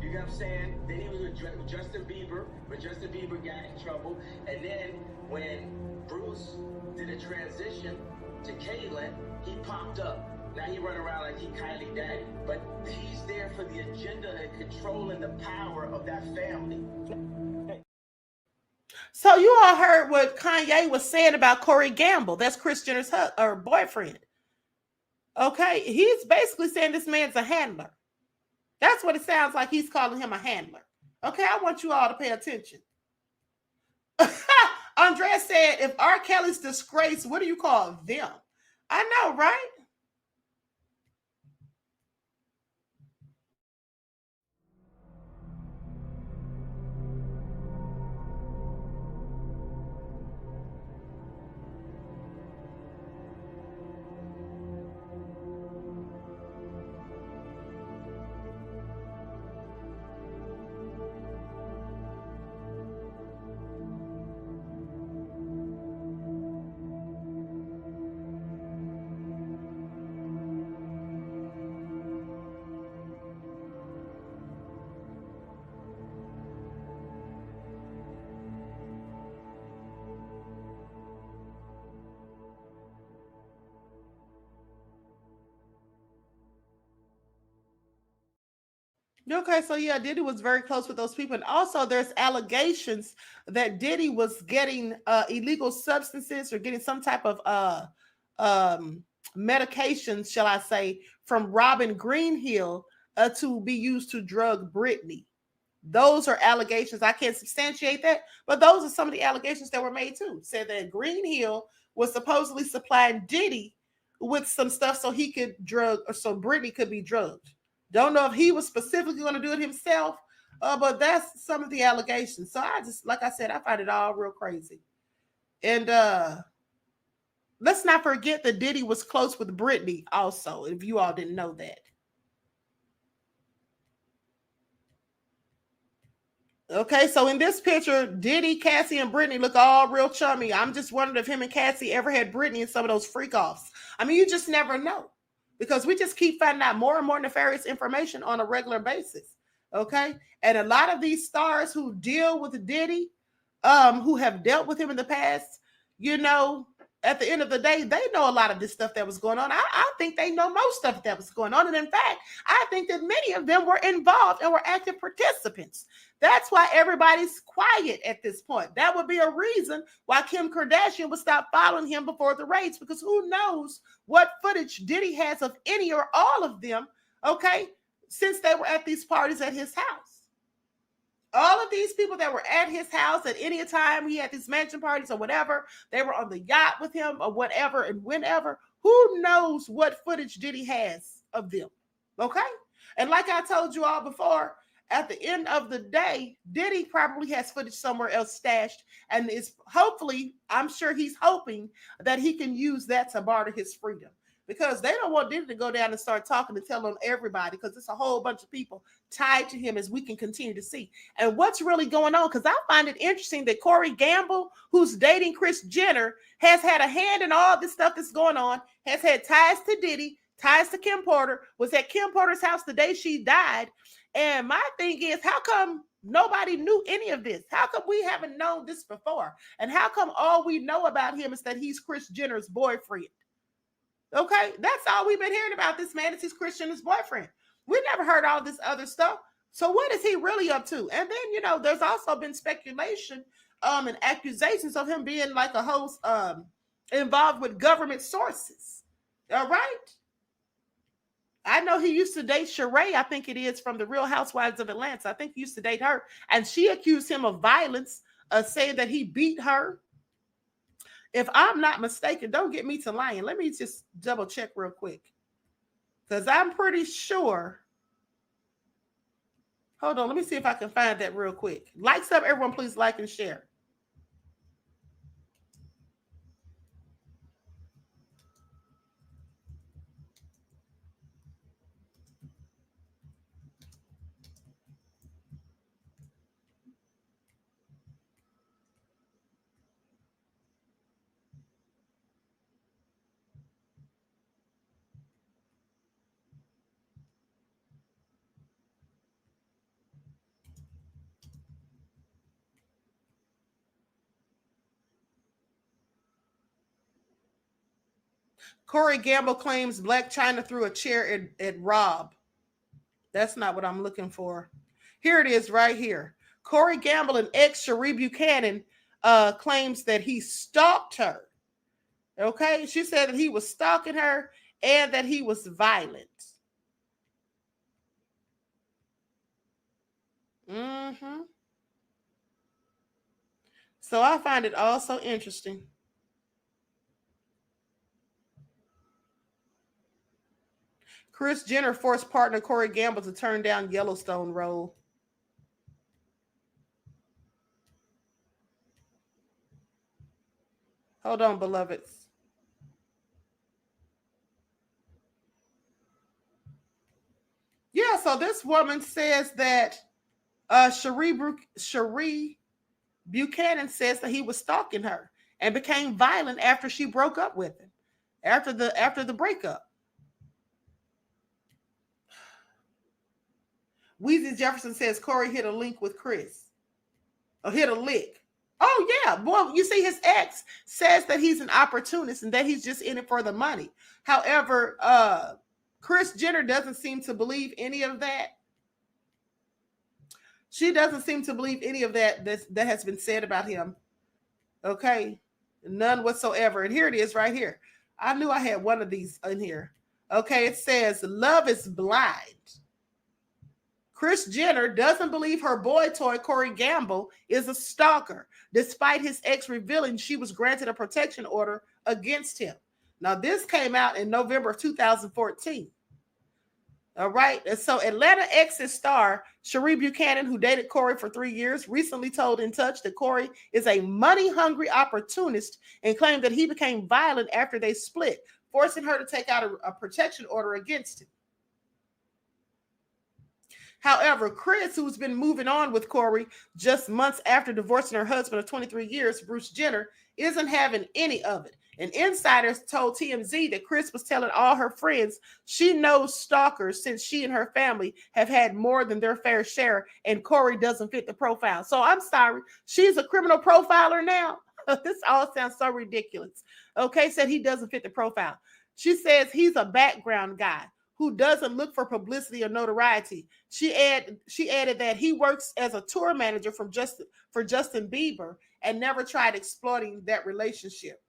Speaker 12: You know what I'm saying? Then he was with Justin Bieber, but Justin Bieber got in trouble. And then when Bruce did a transition to Caitlyn, he popped up. Now he run around like he Kylie Daddy. But he's there for the agenda and controlling the power of that family.
Speaker 1: So you all heard what Kanye was saying about Corey Gamble. That's Kris Jenner's boyfriend. Okay, he's basically saying this man's a handler. That's what it sounds like. He's calling him a handler. Okay, I want you all to pay attention. Andrea said, if R. Kelly's disgrace, what do you call them? I know, right? Okay, so yeah, Diddy was very close with those people. And also there's allegations that Diddy was getting illegal substances or getting some type of medications, shall I say, from Robin Greenhill to be used to drug Britney. Those are allegations. I can't substantiate that, but those are some of the allegations that were made too. Said that Greenhill was supposedly supplying Diddy with some stuff so he could drug, or so Britney could be drugged. Don't know if he was specifically going to do it himself, but that's some of the allegations. So I just, like I said, I find it all real crazy. And let's not forget that Diddy was close with Britney also, if you all didn't know that. Okay, so in this picture, Diddy, Cassie, and Britney look all real chummy. I'm just wondering if him and Cassie ever had Britney in some of those freak-offs. I mean, you just never know, because we just keep finding out more and more nefarious information on a regular basis. Okay, and a lot of these stars who deal with Diddy, who have dealt with him in the past, you know, at the end of the day, they know a lot of this stuff that was going on. I think they know most stuff that was going on. And in fact, I think that many of them were involved and were active participants. That's why everybody's quiet at this point. That would be a reason why Kim Kardashian would stop following him before the raids, because who knows what footage Diddy has of any or all of them, okay, since they were at these parties at his house. All of these people that were at his house at any time, he had these mansion parties or whatever, they were on the yacht with him or whatever and whenever, who knows what footage Diddy has of them, okay? And like I told you all before, at the end of the day, Diddy probably has footage somewhere else stashed, and is hopefully, I'm sure he's hoping that he can use that to barter his freedom, because they don't want Diddy to go down and start talking and telling everybody, because it's a whole bunch of people tied to him, as we can continue to see. And what's really going on, because I find it interesting that Corey Gamble, who's dating Kris Jenner, has had a hand in all this stuff that's going on, has had ties to Diddy, ties to Kim Porter, was at Kim Porter's house the day she died. And my thing is, how come nobody knew any of this? How come we haven't known this before? And how come all we know about him is that he's Kris Jenner's boyfriend? Okay, that's all we've been hearing about this man, is he's Kris Jenner's boyfriend. We never heard all this other stuff. So what is he really up to? And then, you know, there's also been speculation and accusations of him being like a host involved with government sources. All right. I know he used to date Sheree, I think it is, from the Real Housewives of Atlanta. I think he used to date her. And she accused him of violence, saying that he beat her. If I'm not mistaken, don't get me to lying. Let me just double check real quick, because I'm pretty sure. Hold on. Let me see if I can find that real quick. Likes up, everyone, please like and share. Corey Gamble claims Blac Chyna threw a chair at Rob. That's not what I'm looking for. Here it is right here. Corey Gamble and ex Sheree Buchanan claims that he stalked her. Okay, she said that he was stalking her and that he was violent. So I find it also interesting. Kris Jenner forced partner Corey Gamble to turn down Yellowstone role. Hold on, beloveds. Yeah, so this woman says that Sheree Buchanan says that he was stalking her and became violent after she broke up with him, after the breakup. Weezy Jefferson says Corey hit a link with Kris. Or hit a lick. Oh, yeah. Boy, you see, his ex says that he's an opportunist and that he's just in it for the money. However, Kris Jenner doesn't seem to believe any of that. She doesn't seem to believe any of that that has been said about him. Okay? None whatsoever. And here it is right here. I knew I had one of these in here. Okay, it says, love is blind. Kris Jenner doesn't believe her boy toy, Corey Gamble, is a stalker, despite his ex revealing she was granted a protection order against him. Now, this came out in November of 2014. All right. And so Atlanta Exit star Cherie Buchanan, who dated Corey for 3 years, recently told In Touch that Corey is a money-hungry opportunist and claimed that he became violent after they split, forcing her to take out a protection order against him. However, Kris, who's been moving on with Corey just months after divorcing her husband of 23 years, Bruce Jenner, isn't having any of it. An insider told TMZ that Kris was telling all her friends she knows stalkers since she and her family have had more than their fair share, and Corey doesn't fit the profile. So I'm sorry, she's a criminal profiler now. This all sounds so ridiculous. Okay, said he doesn't fit the profile. She says he's a background guy who doesn't look for publicity or notoriety. She added that he works as a tour manager for Justin Bieber and never tried exploiting that relationship.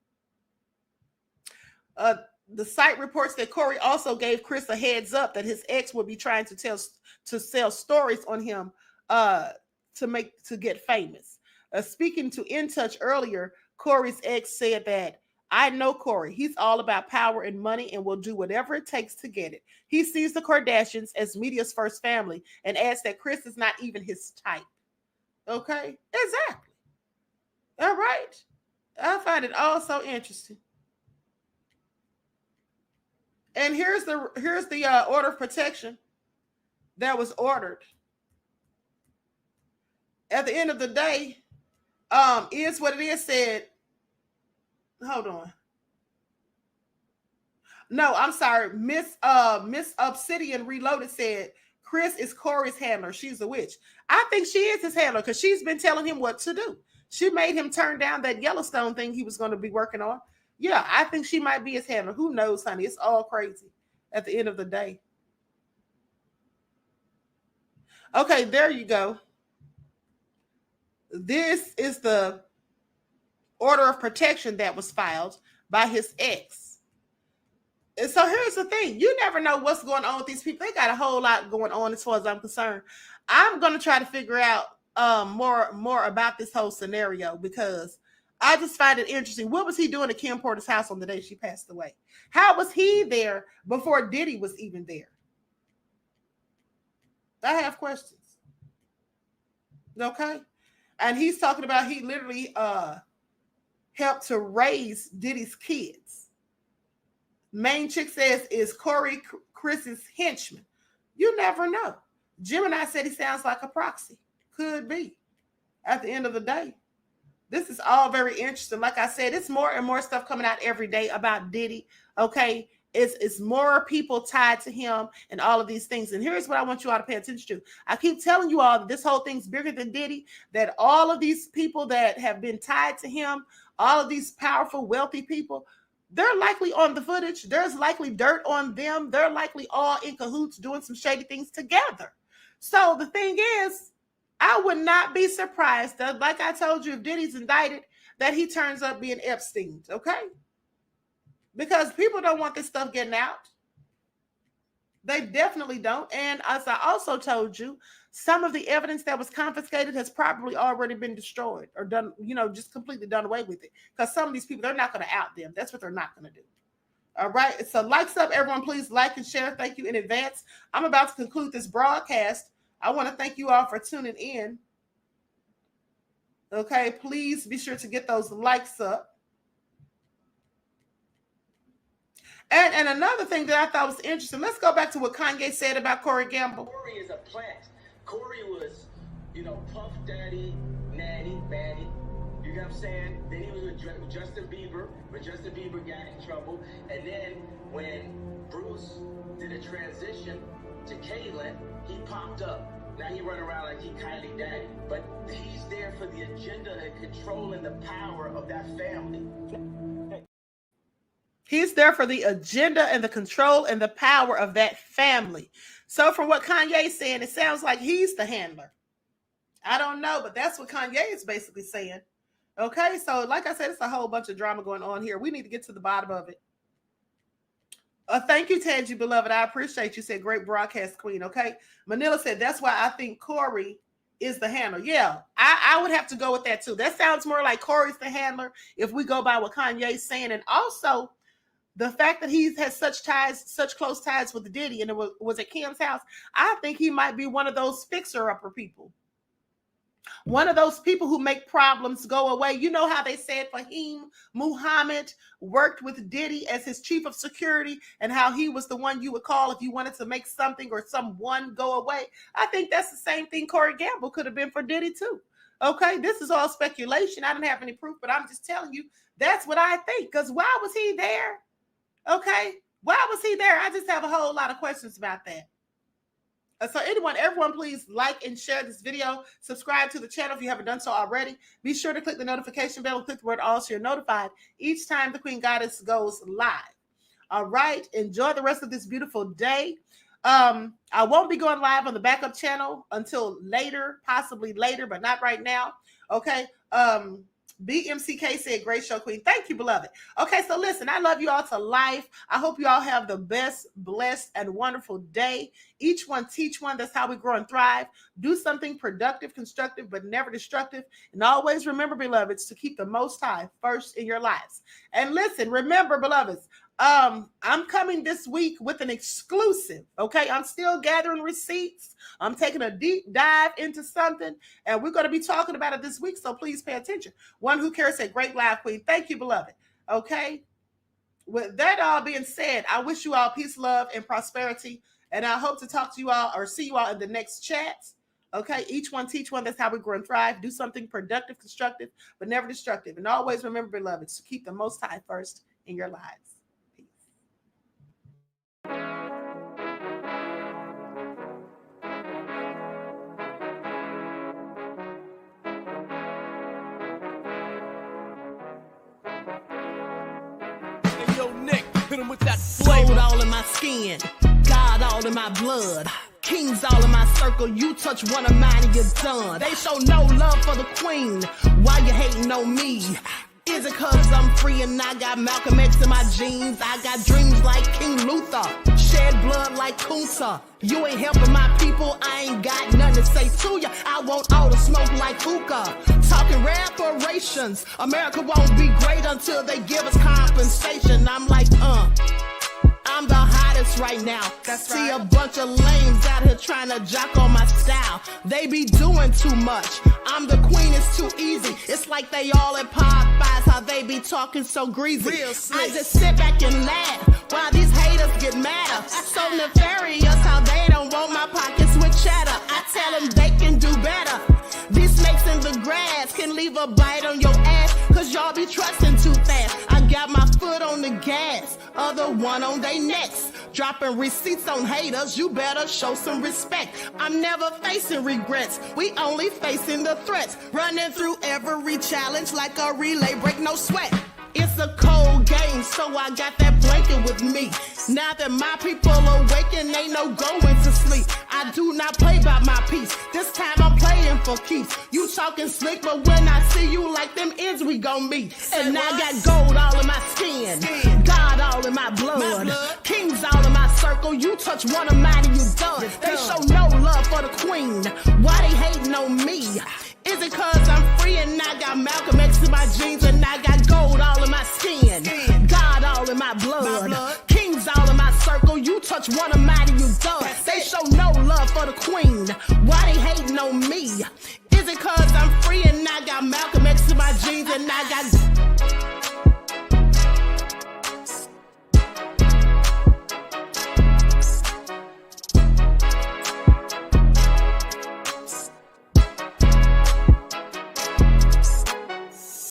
Speaker 1: The site reports that Corey also gave Kris a heads up that his ex would be trying to sell stories on him to get famous. Speaking to In Touch earlier, Corey's ex said that, I know Corey. He's all about power and money and will do whatever it takes to get it. He sees the Kardashians as media's first family and adds that Kris is not even his type. Okay? Exactly. All right. I find it all so interesting. And here's the order of protection that was ordered. At the end of the day, is what it is said. Hold on. No, I'm sorry. Miss Obsidian Reloaded said Kris is Corey's handler. She's a witch. I think she is his handler because she's been telling him what to do. She made him turn down that Yellowstone thing he was going to be working on. Yeah, I think she might be his handler. Who knows, honey? It's all crazy at the end of the day. Okay, there you go. This is the order of protection that was filed by his ex. And so here's the thing. You never know what's going on with these people. They got a whole lot going on as far as I'm concerned. I'm going to try to figure out more about this whole scenario because I just find it interesting. What was he doing at Kim Porter's house on the day she passed away? How was he there before Diddy was even there? I have questions. Okay? And he's talking about he literally helped to raise Diddy's kids. Main chick says, is Corey Kris's henchman? You never know. Gemini said he sounds like a proxy. Could be. At the end of the day. This is all very interesting. Like I said, it's more and more stuff coming out every day about Diddy. Okay. It's more people tied to him and all of these things. And here's what I want you all to pay attention to. I keep telling you all that this whole thing's bigger than Diddy, that all of these people that have been tied to him, all of these powerful, wealthy people, they're likely on the footage. There's likely dirt on them. They're likely all in cahoots doing some shady things together. So the thing is, I would not be surprised that, like I told you, if Diddy's indicted, that he turns up being Epstein, okay? Because people don't want this stuff getting out. They definitely don't. And as I also told you, some of the evidence that was confiscated has probably already been destroyed or done, just completely done away with it. Because some of these people, they're not going to out them. That's what they're not going to do. All right. So likes up, everyone. Please like and share. Thank you in advance. I'm about to conclude this broadcast. I want to thank you all for tuning in. Okay. Please be sure to get those likes up. And another thing that I thought was interesting, let's go back to what Kanye said about Corey Gamble.
Speaker 12: Corey is a plant. Corey was, Puff Daddy, Natty, Batty. You know what I'm saying? Then he was with Justin Bieber, but Justin Bieber got in trouble. And then when Bruce did a transition to Caitlyn, he popped up. Now he run around like he Kylie Daddy. But he's there for the agenda and control and the power of that family.
Speaker 1: He's there for the agenda and the control and the power of that family. So from what Kanye's saying, it sounds like he's the handler. I don't know, but that's what Kanye is basically saying. Okay, so like I said, it's a whole bunch of drama going on here. We need to get to the bottom of it. Thank you, Tangie, beloved. I appreciate you. Said great broadcast queen. Okay. Manila said that's why I think Corey is the handler. Yeah, I would have to go with that too. That sounds more like Corey's the handler if we go by what Kanye's saying. And also the fact that he has such close ties with Diddy, and it was at Kim's house. I think he might be one of those fixer-upper people. One of those people who make problems go away. You know how they said Fahim Muhammad worked with Diddy as his chief of security, and how he was the one you would call if you wanted to make something or someone go away. I think that's the same thing Corey Gamble could have been for Diddy too. Okay, this is all speculation. I didn't have any proof, but I'm just telling you that's what I think. Because why was he there? Okay, why was he there? I just have a whole lot of questions about that. So everyone, please like and share this video. Subscribe to the channel if you haven't done so already. Be sure to click the notification bell and click the word all so you're notified each time the Queen Goddess goes live. All right. Enjoy the rest of this beautiful day. I won't be going live on the backup channel until later, possibly later, but not right now. Okay. BMCK said, great show, Queen. Thank you, beloved. Okay, so listen, I love you all to life. I hope you all have the best, blessed, and wonderful day. Each one teach one. That's how we grow and thrive. Do something productive, constructive, but never destructive. And always remember, beloveds, to keep the Most High first in your lives. And listen, remember, beloveds, I'm coming this week with an exclusive. Okay, I'm still gathering receipts. I'm taking a deep dive into something, and we're going to be talking about it this week. So please pay attention. One Who Cares said, great live, Queen. Thank you, beloved. Okay. With that all being said, I wish you all peace, love, and prosperity. And I hope to talk to you all or see you all in the next chat. Okay. Each one teach one. That's how we grow and thrive. Do something productive, constructive, but never destructive. And always remember, beloveds, to keep the Most High first in your lives.
Speaker 13: Hit him with that flavor. Gold all in my skin, God all in my blood, kings all in my circle. You touch one of mine and you're done. They show no love for the queen. Why you hating on me? Is it cause I'm free and I got Malcolm X in my jeans? I got dreams like King Luther, shed blood like Kunta. You ain't helping my people, I ain't got nothing to say to ya. I want all the smoke like hookah. Talking reparations, America won't be great until they give us compensation. I'm like, I'm the hottest right now. See a bunch of lames out here trying to jock on my style. They be doing too much. I'm the queen, it's too easy. It's like they all at Popeyes, how they be talking so greasy. I just sit back and laugh while these haters get madder. So nefarious how they don't want my pockets with cheddar. I tell them they can do better. These snakes in the grass can leave a bite on your ass, cause y'all be trusting too fast. I got my foot on the gas, other one on they necks. Dropping receipts on haters, you better show some respect. I'm never facing regrets, we only facing the threats. Running through every challenge like a relay, break no sweat. It's a cold game, so I got that blanket with me. Now that my people awaken, ain't no going to sleep. I do not play by my piece. This time I'm playing for keeps. You talking slick, but when I see you like them ends, we gon' meet. And I got gold all in my skin, God all in my blood, kings all in my circle. You touch one of mine and you done. They show no love for the queen. Why they hating on me? Is it cause I'm free and I got Malcolm X in my jeans and I got gold all in my skin, God all in my blood, kings all in my circle. You touch one of mine and you done. They show no love for the queen. Why they hating on me? Is it cause I'm free and I got Malcolm X in my jeans and I got